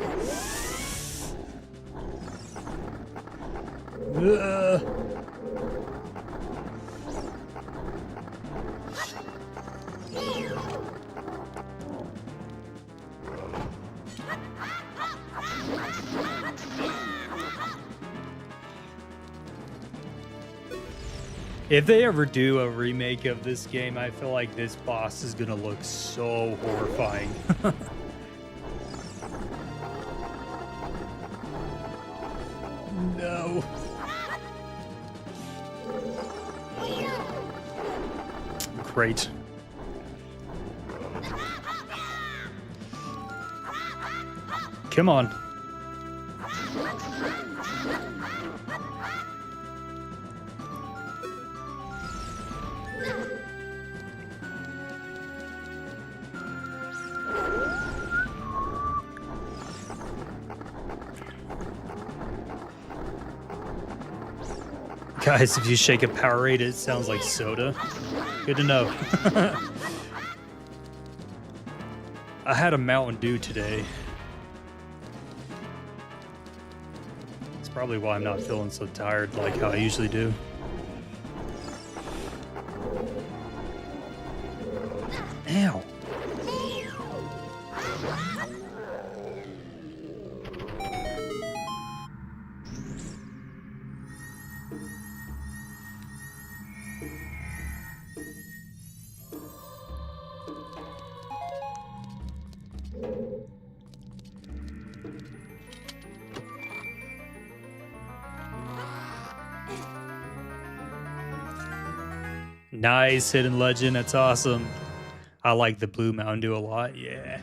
If they ever do a remake of this game, I feel like this boss is gonna look so horrifying. No. Great. Come on. Guys, if you shake a Powerade, it sounds like soda. Good to know. I had a Mountain Dew today. It's probably why I'm not feeling so tired like how I usually do. Ow. Nice hidden legend. That's awesome. I like the blue Mountain Dew a lot. Yeah.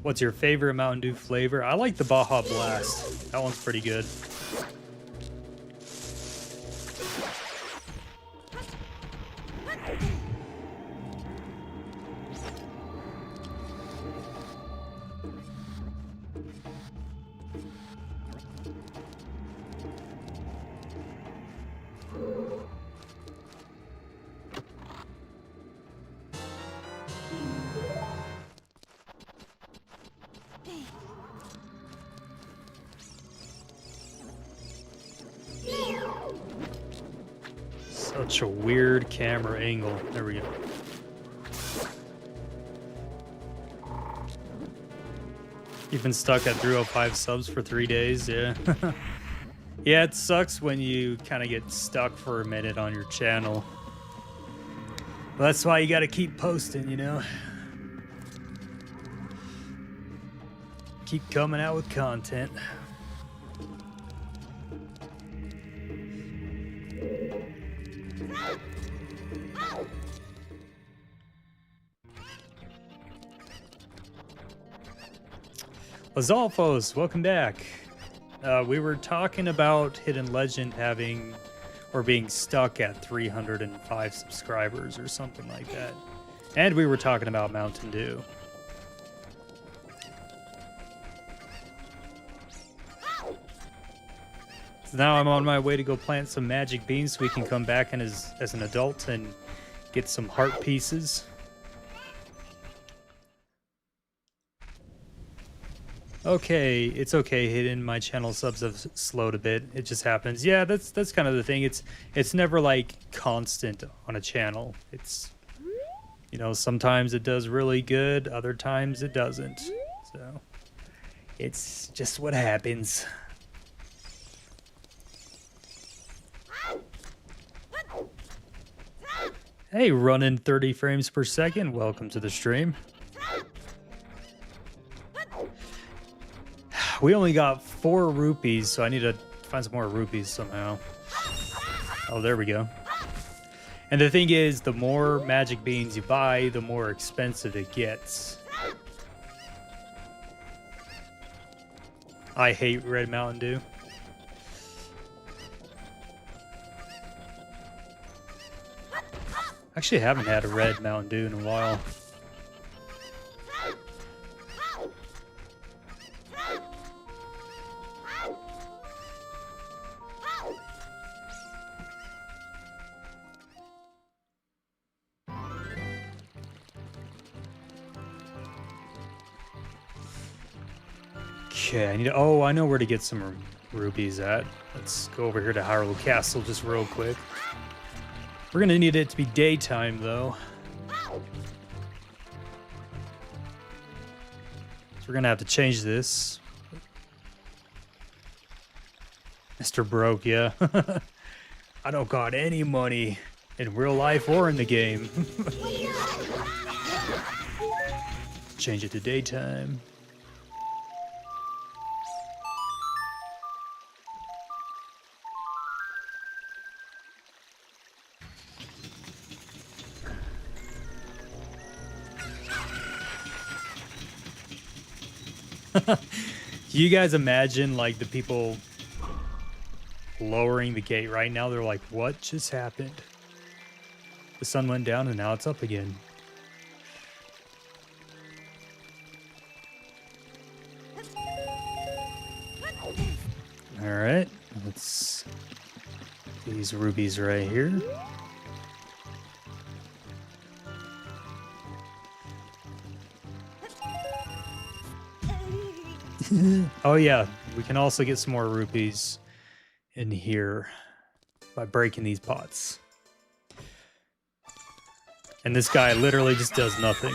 What's your favorite Mountain Dew flavor? I like the Baja Blast. That one's pretty good. Such a weird camera angle. There we go. You've been stuck at 305 subs for 3 days, yeah. Yeah, it sucks when you kind of get stuck for a minute on your channel. But that's why you gotta keep posting, you know? Keep coming out with content. Lazalfos, welcome back. We were talking about Hidden Legend having or being stuck at 305 subscribers or something like that. And we were talking about Mountain Dew. So now I'm on my way to go plant some magic beans so we can come back and as an adult and get some heart pieces. Okay, it's okay, Hidden. My channel subs have slowed a bit. It just happens. Yeah, that's kind of the thing. It's never like constant on a channel. It's, you know, sometimes it does really good, other times it doesn't. So it's just what happens. Hey, running 30 frames per second. Welcome to the stream. We only got 4 rupees, so I need to find some more rupees somehow. Oh, there we go. And the thing is, the more magic beans you buy, the more expensive it gets. I hate Red Mountain Dew. Actually, I haven't had a Red Mountain Dew in a while. Okay, I need to, oh, I know where to get some rubies at. Let's go over here to Hyrule Castle just real quick. We're gonna need it to be daytime, though. So we're gonna have to change this. Mr. Broke, yeah. I don't got any money in real life or in the game. Change it to daytime. You guys imagine like the people lowering the gate right now? They're like, what just happened? The sun went down and now it's up again. All right, let's these rubies right here. Oh yeah, we can also get some more rupees in here by breaking these pots. And this guy literally just does nothing.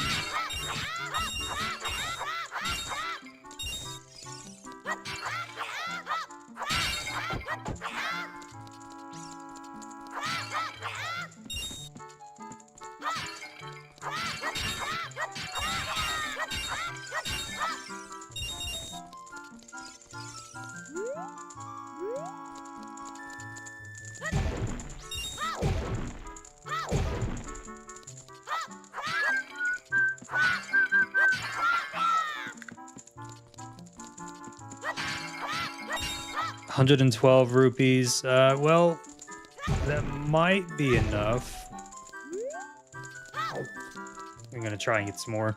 $112 rupees. Well, that might be enough. I'm gonna try and get some more.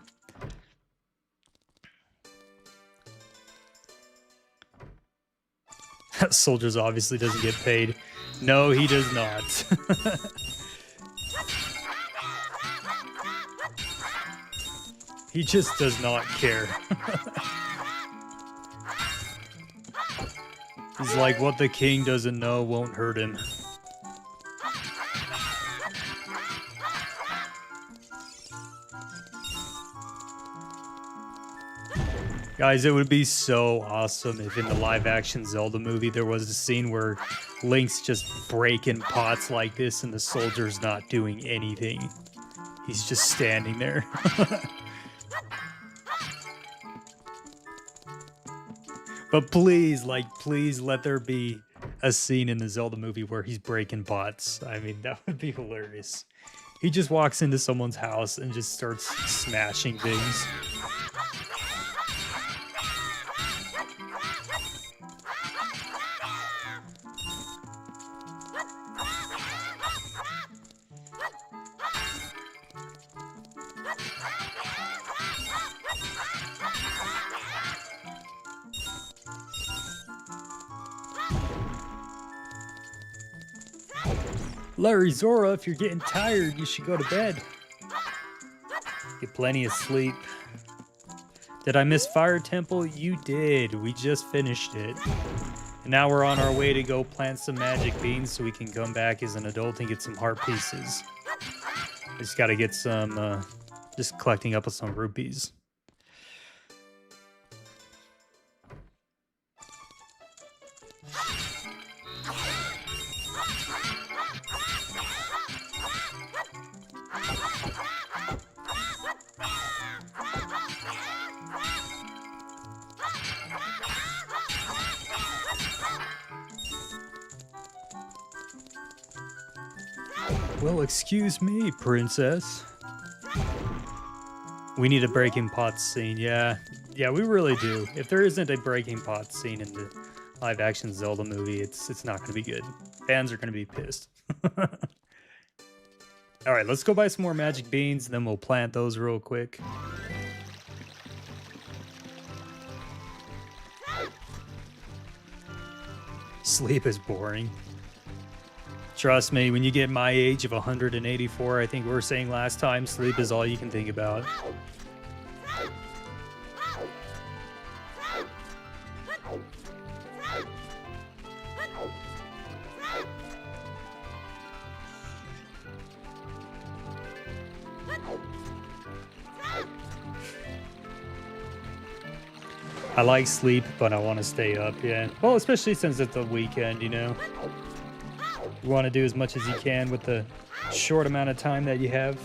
That soldier's obviously doesn't get paid. No, he does not. He just does not care. He's like, what the king doesn't know won't hurt him. Guys, it would be so awesome if in the live-action Zelda movie there was a scene where Link's just breaking pots like this and the soldier's not doing anything. He's just standing there. But please, like, please let there be a scene in the Zelda movie where he's breaking pots. I mean, that would be hilarious. He just walks into someone's house and just starts smashing things. Larry Zora, if you're getting tired, you should go to bed. Get plenty of sleep. Did I miss Fire Temple? You did. We just finished it. And now we're on our way to go plant some magic beans so we can come back as an adult and get some heart pieces. I just gotta get some, just collecting up with some rupees. Well, excuse me, princess. We need a breaking pots scene. Yeah, we really do. If there isn't a breaking pots scene in the live-action Zelda movie, it's not going to be good. Fans are going to be pissed. All right, let's go buy some more magic beans, and then we'll plant those real quick. Sleep is boring. Trust me, when you get my age of 184, I think we were saying last time, sleep is all you can think about. I like sleep, but I want to stay up, yeah. Well, especially since it's a weekend, you know. You want to do as much as you can with the short amount of time that you have.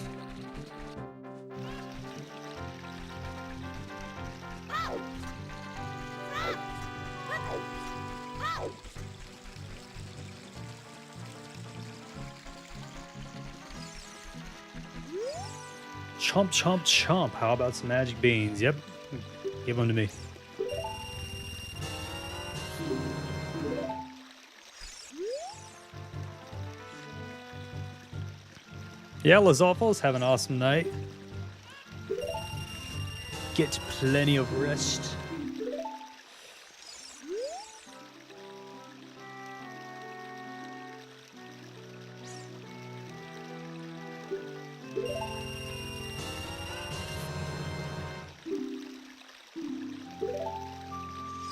Chomp, chomp, chomp. How about some magic beans? Yep. Give them to me. Yeah, Lazalfos, have an awesome night. Get plenty of rest.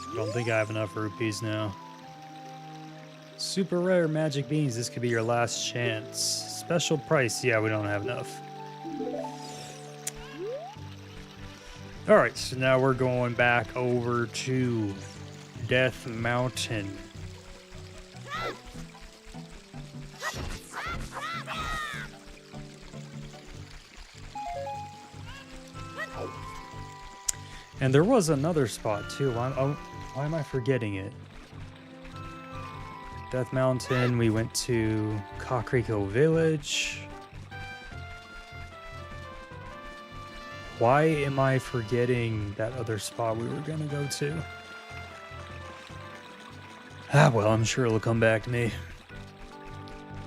I don't think I have enough rupees now. Super rare magic beans. This could be your last chance. Special price. Yeah, we don't have enough. All right, so now we're going back over to Death Mountain. And there was another spot too. Why am I forgetting it? Death Mountain, we went to Kakariko Village. Why am I forgetting that other spot we were gonna go to? Ah, well, I'm sure it'll come back to me.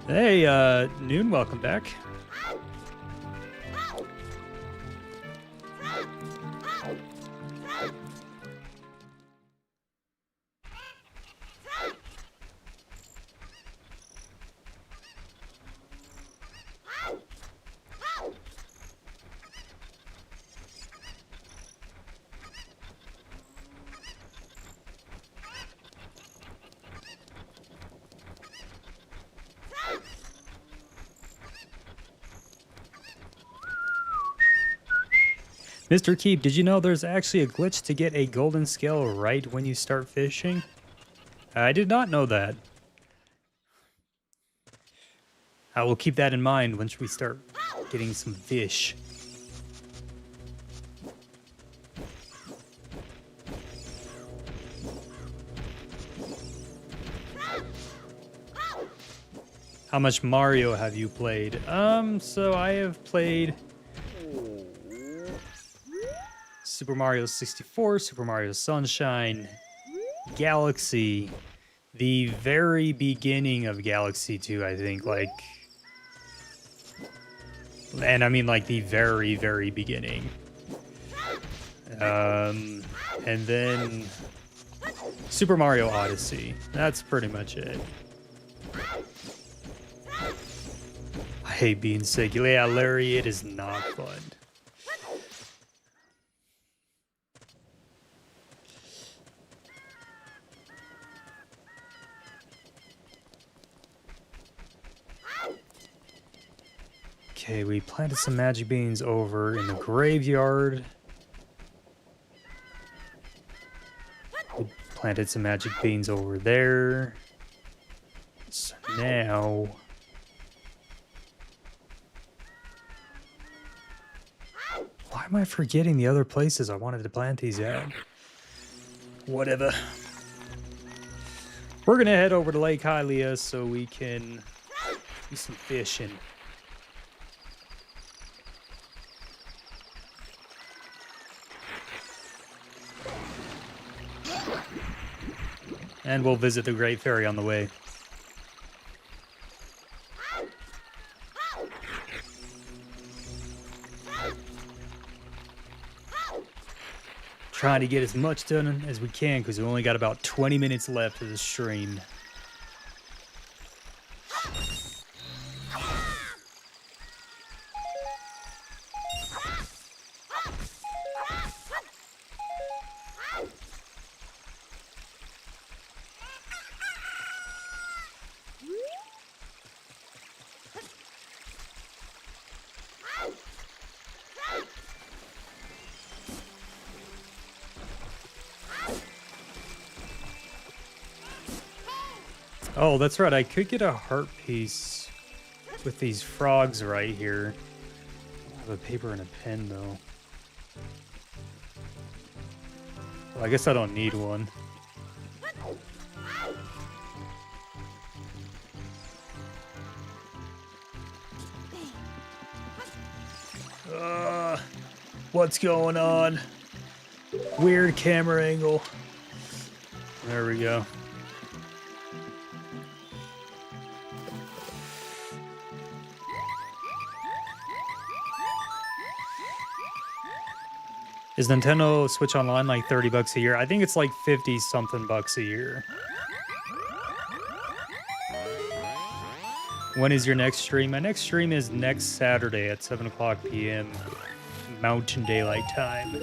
Hey, Noon, welcome back. Mr. Keep, did you know there's actually a glitch to get a golden scale right when you start fishing? I did not know that. I will keep that in mind once we start getting some fish. How much Mario have you played? So I have played Super Mario 64, Super Mario Sunshine, Galaxy, the very beginning of Galaxy 2, I think, like... And I mean, like, the very, very beginning. And then Super Mario Odyssey. That's pretty much it. I hate being sick. Yeah, Larry, it is not fun. Okay, we planted some magic beans over in the graveyard. We planted some magic beans over there. So now... Why am I forgetting the other places I wanted to plant these at? Whatever. We're gonna head over to Lake Hylia so we can do some fishing. And we'll visit the Great Fairy on the way. Trying to get as much done as we can because we only got about 20 minutes left of the stream. Oh, that's right. I could get a heart piece with these frogs right here. I have a paper and a pen, though. Well, I guess I don't need one. What's going on? Weird camera angle. There we go. Is Nintendo Switch Online like 30 bucks a year? I think it's like 50 something bucks a year. When is your next stream? My next stream is next Saturday at 7 o'clock p.m. Mountain Daylight Time.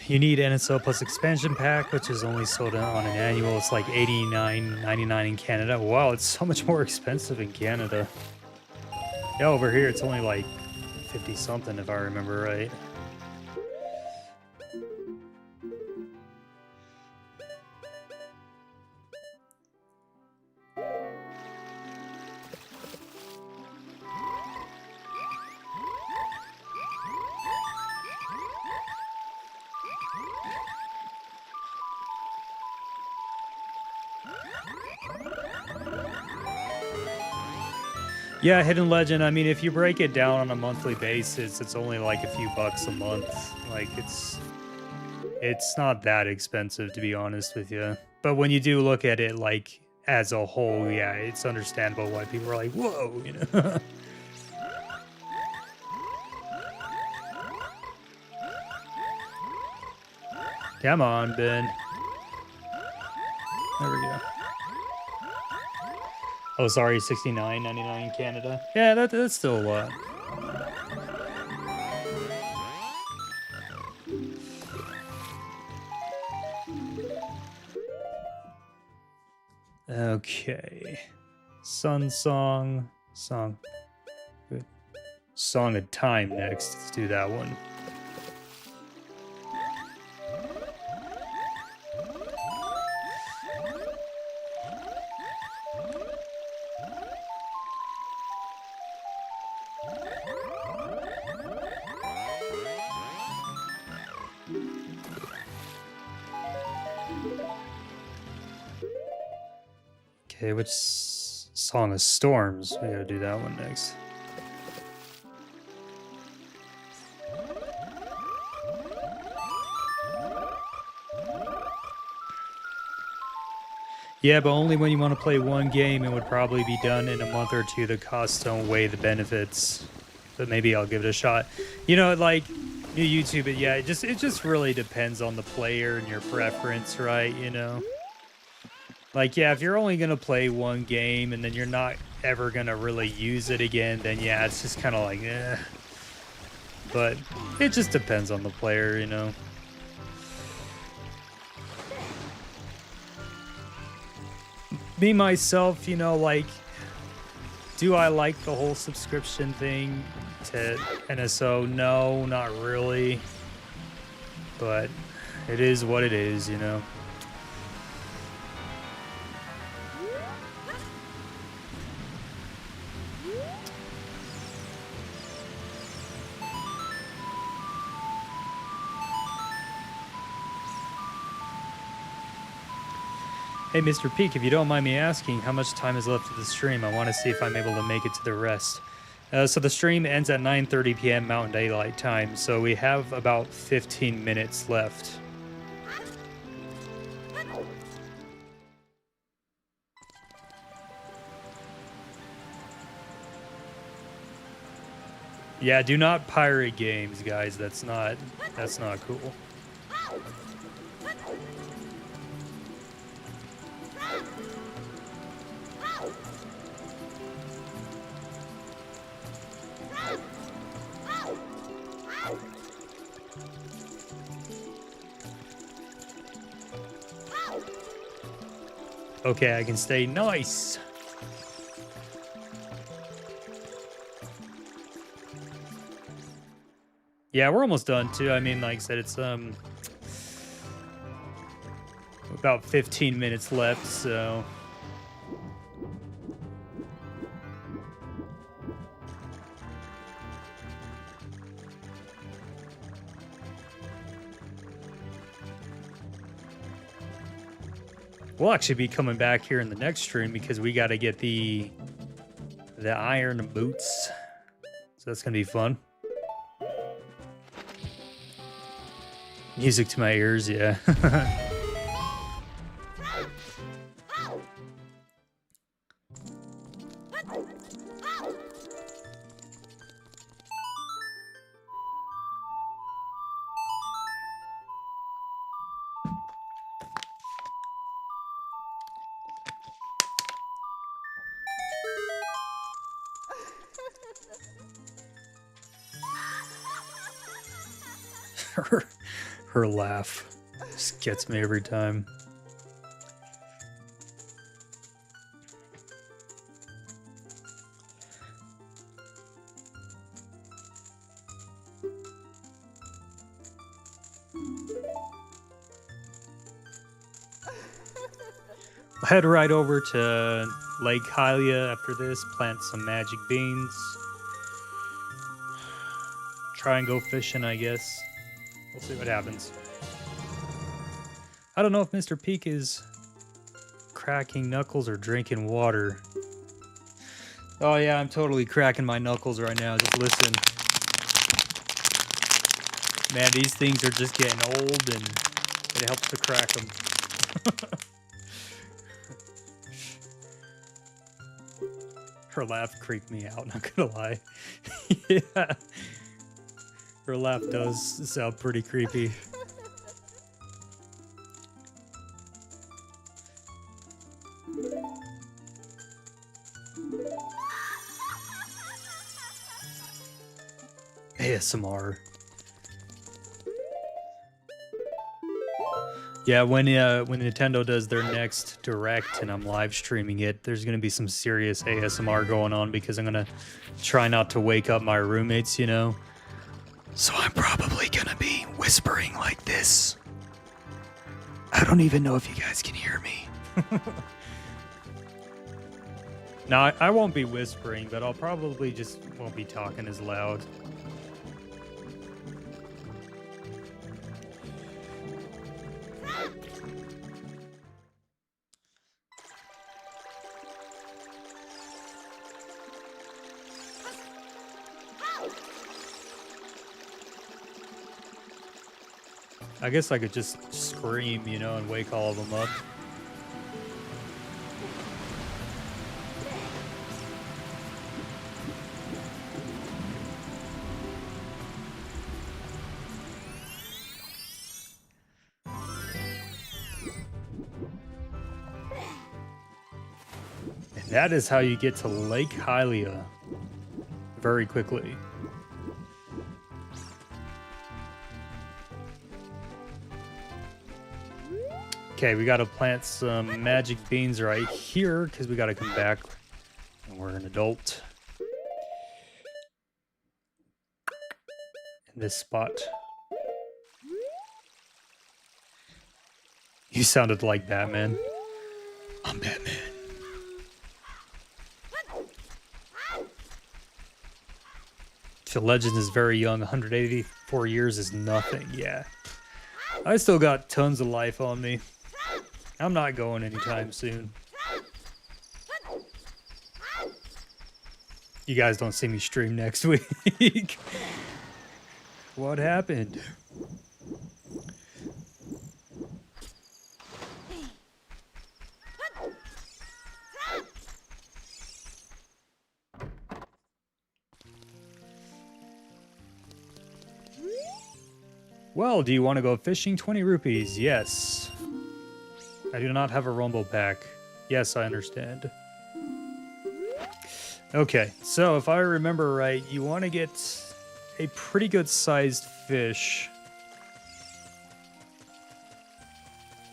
You need NSO plus expansion pack, which is only sold on an annual. It's like $89.99 in Canada. Wow, it's so much more expensive in Canada. Yeah, over here it's only like 50 something if I remember right. Yeah, Hidden Legend, I mean, if you break it down on a monthly basis, it's only like a few bucks a month. Like, it's not that expensive, to be honest with you. But when you do look at it, like, as a whole, yeah, it's understandable why people are like, whoa, you know? Come on, Ben. There we go. Oh, sorry, $69.99 in Canada. Yeah, that's still a lot. Okay. Sun Song. Good. Song of Time next. Let's do that one. Okay, which Song of Storms? We gotta do that one next. Yeah, but only when you want to play one game. It would probably be done in a month or two. The costs don't weigh the benefits. But maybe I'll give it a shot. You know, like you YouTube it, yeah, it just really depends on the player and your preference, right? You know? Like, yeah, if you're only going to play one game and then you're not ever going to really use it again, then yeah, it's just kind of like, eh. But it just depends on the player, you know. Me, myself, you know, like, do I like the whole subscription thing to NSO? No, not really. But it is what it is, you know. Hey, Mr. Peak, if you don't mind me asking, how much time is left of the stream? I want to see if I'm able to make it to the rest. So the stream ends at 9:30 p.m. Mountain Daylight Time, so we have about 15 minutes left. Yeah, do not pirate games, guys. That's not cool. Okay, I can stay nice. Yeah, we're almost done too. I mean, like I said, it's about 15 minutes left, so we'll actually be coming back here in the next stream because we got to get the iron boots. So that's going to be fun. Music to my ears, yeah. her laugh just gets me every time. I'll head right over to Lake Hylia after this, plant some magic beans. Try and go fishing, I guess. We'll see what happens. I don't know if Mr. Peak is cracking knuckles or drinking water. Oh yeah, I'm totally cracking my knuckles right now. Just listen. Man, these things are just getting old and it helps to crack them. Her laugh creeped me out, not gonna lie. Yeah. Her laugh does sound pretty creepy. ASMR. Yeah, when Nintendo does their next Direct and I'm live streaming it, there's gonna be some serious ASMR going on because I'm gonna try not to wake up my roommates, you know. So I'm probably gonna be whispering like this. I don't even know if you guys can hear me. No, I won't be whispering, but I'll probably just won't be talking as loud. I guess I could just scream, you know, and wake all of them up. And that is how you get to Lake Hylia very quickly. Okay, we gotta plant some magic beans right here because we gotta come back when we're an adult. In this spot. You sounded like Batman. I'm Batman. The legend is very young. 184 years is nothing. Yeah. I still got tons of life on me. I'm not going anytime soon. You guys don't see me stream next week. What happened? Well, do you want to go fishing? 20 rupees. Yes. I do not have a rumble pack. Yes, I understand. Okay, so if I remember right, you want to get a pretty good sized fish.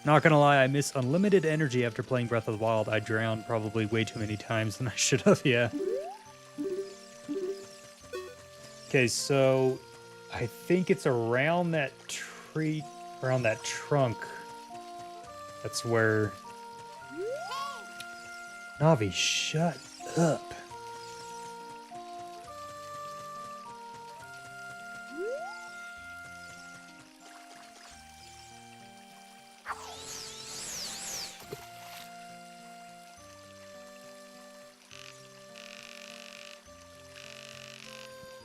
Not gonna lie, I miss unlimited energy after playing Breath of the Wild. I drowned probably way too many times than I should have, yeah. Okay, so I think it's around that tree, around that trunk. That's where... Navi, shut up.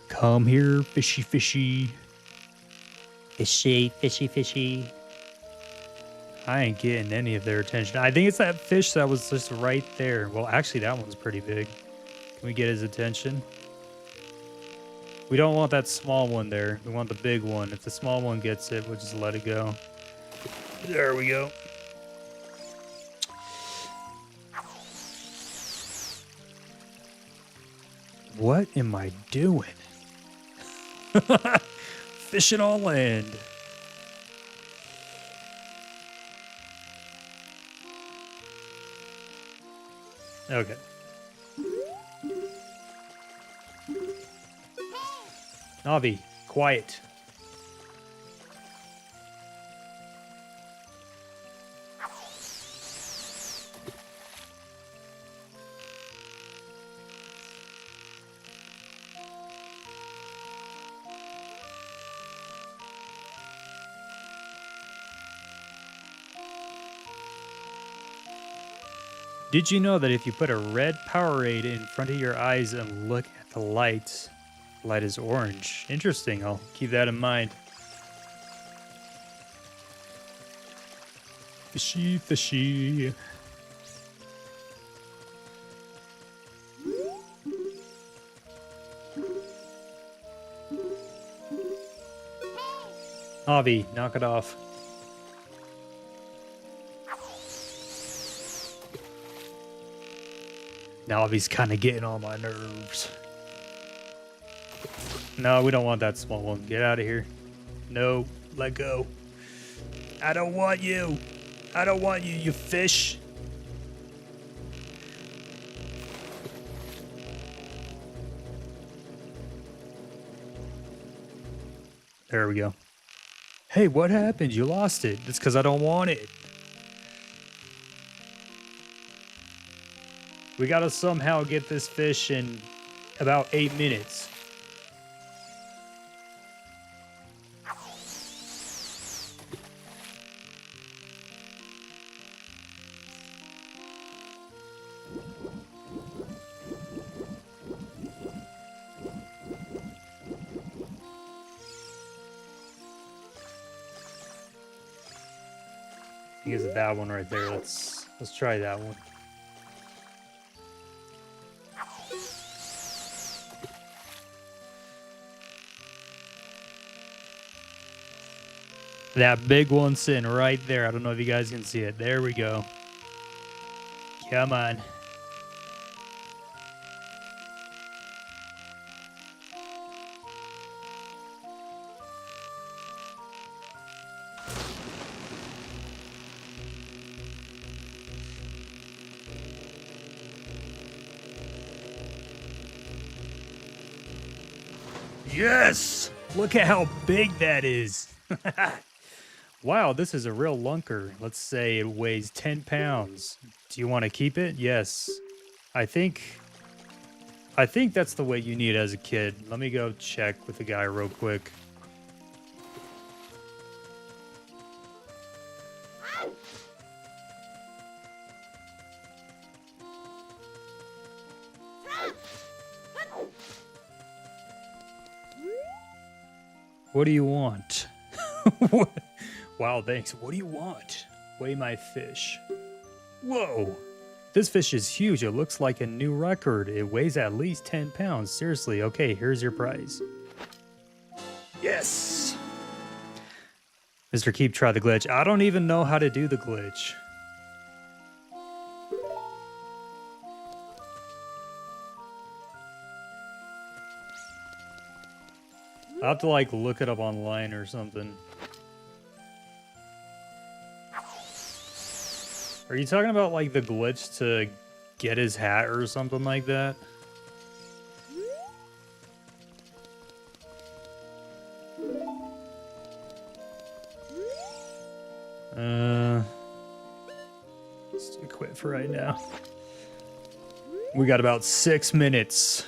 Come here, fishy, fishy. Fishy, fishy, fishy. I ain't getting any of their attention. I think it's that fish that was just right there. Well, actually, that one's pretty big. Can we get his attention? We don't want that small one there. We want the big one. If the small one gets it, we'll just let it go. There we go. What am I doing? Fishing on land. Okay. Navi, quiet. Did you know that if you put a red Powerade in front of your eyes and look at the light, the light is orange? Interesting. I'll keep that in mind. Fishy, fishy. Avi, knock it off. Now Avi's kind of getting on my nerves. No, we don't want that small one. Get out of here. No, let go. I don't want you. I don't want you, you fish. There we go. Hey, what happened? You lost it. It's because I don't want it. We gotta somehow get this fish in about 8 minutes. I think it's that one right there. Let's try that one. That big one sitting right there. I don't know if you guys can see it. There we go. Come on. Yes! Look at how big that is. Wow, this is a real lunker. Let's say it weighs 10 pounds. Do you want to keep it? Yes. I think that's the weight you need as a kid. Let me go check with the guy real quick. What do you want? Wow, thanks. What do you want? Weigh my fish. Whoa. This fish is huge. It looks like a new record. It weighs at least 10 pounds. Seriously. Okay, here's your prize. Yes. Mr. Keep, try the glitch. I don't even know how to do the glitch. I'll have to, like, look it up online or something. Are you talking about, like, the glitch to get his hat or something like that? Let's do quit for right now. We got about 6 minutes.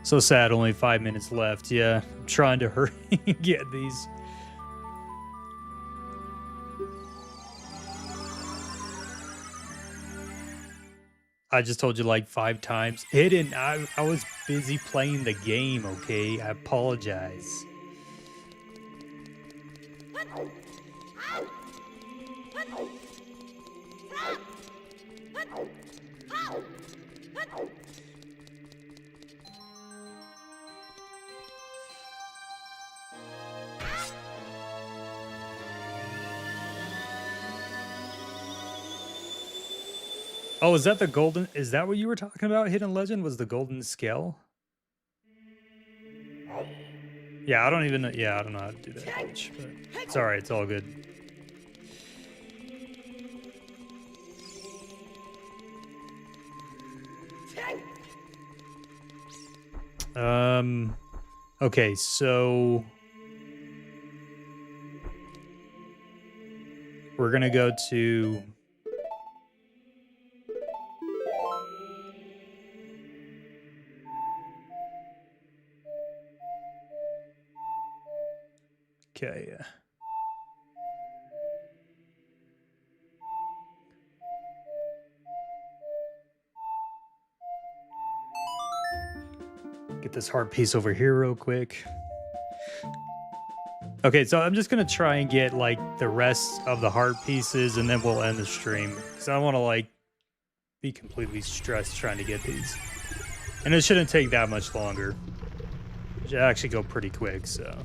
So sad, only 5 minutes left. Yeah, I'm trying to hurry and get these. I just told you like 5 times. Hidden, I was busy playing the game, okay? I apologize. Oh, is that the golden? Is that what you were talking about? Hidden Legend was the golden scale? Yeah, I don't even know. Yeah, I don't know how to do that glitch, but it's all right. It's all good. Okay, so we're gonna go to okay. Get this heart piece over here real quick. Okay, so I'm just gonna try and get like the rest of the heart pieces, and then we'll end the stream because I want to like be completely stressed trying to get these, and it shouldn't take that much longer. It should actually go pretty quick. So.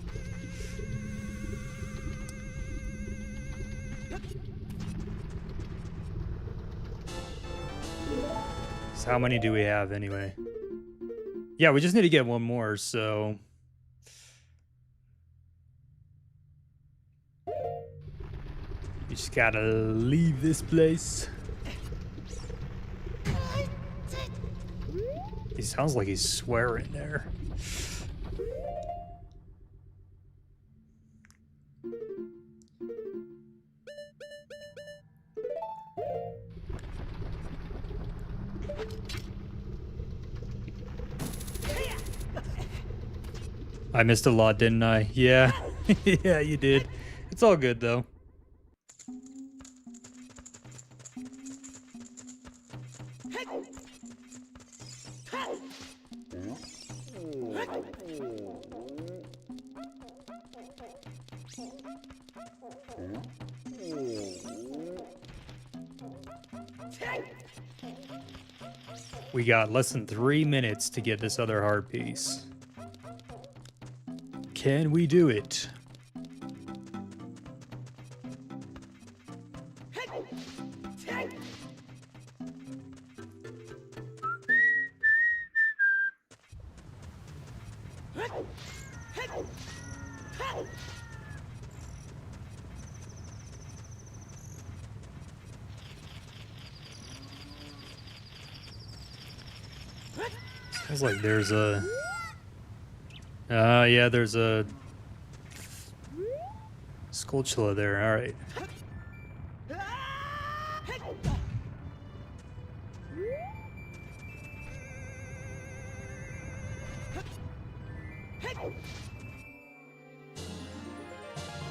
So how many do we have anyway? Yeah, we just need to get one more, so. You just gotta leave this place. He sounds like he's swearing there. I missed a lot, didn't I? Yeah. Yeah, you did. It's all good, though. We got less than 3 minutes to get this other heart piece. Can we do it? Sounds like there's a... yeah, there's a... Skulltula there, alright.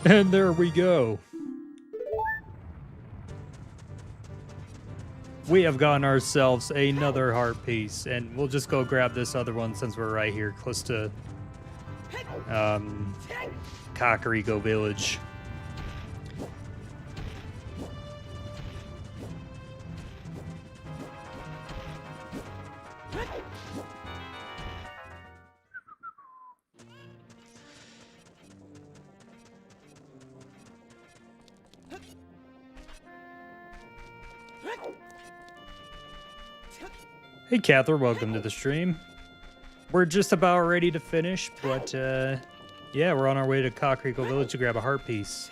And there we go. We have gotten ourselves another heart piece, and we'll just go grab this other one since we're right here close to Kakariko Village. Hey Cather, welcome to the stream. We're just about ready to finish, but yeah, we're on our way to Kakariko Village to grab a heart piece.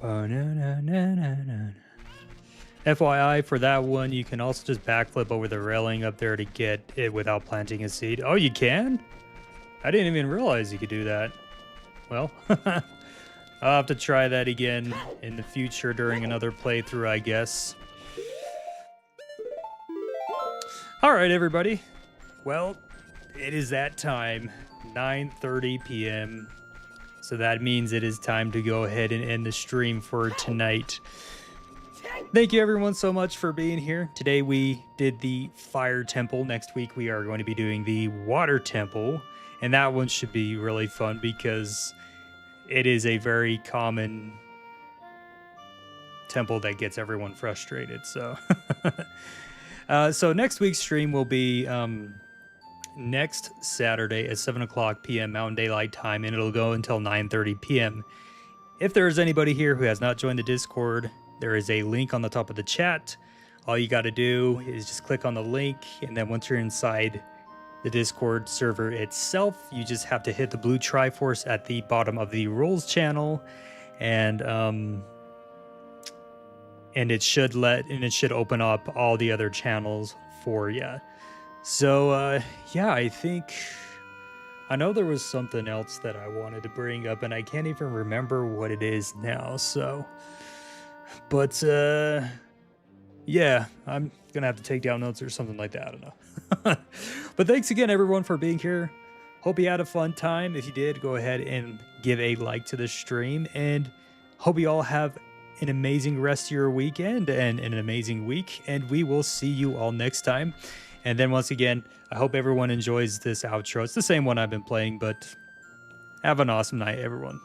Oh, no. FYI, for that one, you can also just backflip over the railing up there to get it without planting a seed. Oh, you can? I didn't even realize you could do that. Well, I'll have to try that again in the future during another playthrough, I guess. All right, everybody. Well, it is that time, 9:30 p.m. So that means it is time to go ahead and end the stream for tonight. Thank you everyone so much for being here. Today we did the fire temple. Next week we are going to be doing the water temple. And that one should be really fun because it is a very common temple that gets everyone frustrated. So, so next week's stream will be next Saturday at 7 o'clock p.m. Mountain Daylight Time, and it'll go until 9:30 p.m. If there is anybody here who has not joined the Discord, there is a link on the top of the chat. All you got to do is just click on the link, and then once you're inside the Discord server itself, you just have to hit the blue Triforce at the bottom of the Rules channel, and it should open up all the other channels for you. So yeah, I know there was something else that I wanted to bring up, and I can't even remember what it is now. So, but yeah, I'm gonna have to take down notes or something like that. I don't know. But thanks again, everyone, for being here. Hope you had a fun time. If you did, go ahead and give a like to the stream, and hope you all have an amazing rest of your weekend and an amazing week. And we will see you all next time. And then once again, I hope everyone enjoys this outro. It's the same one I've been playing, but have an awesome night, everyone.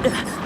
Ugh.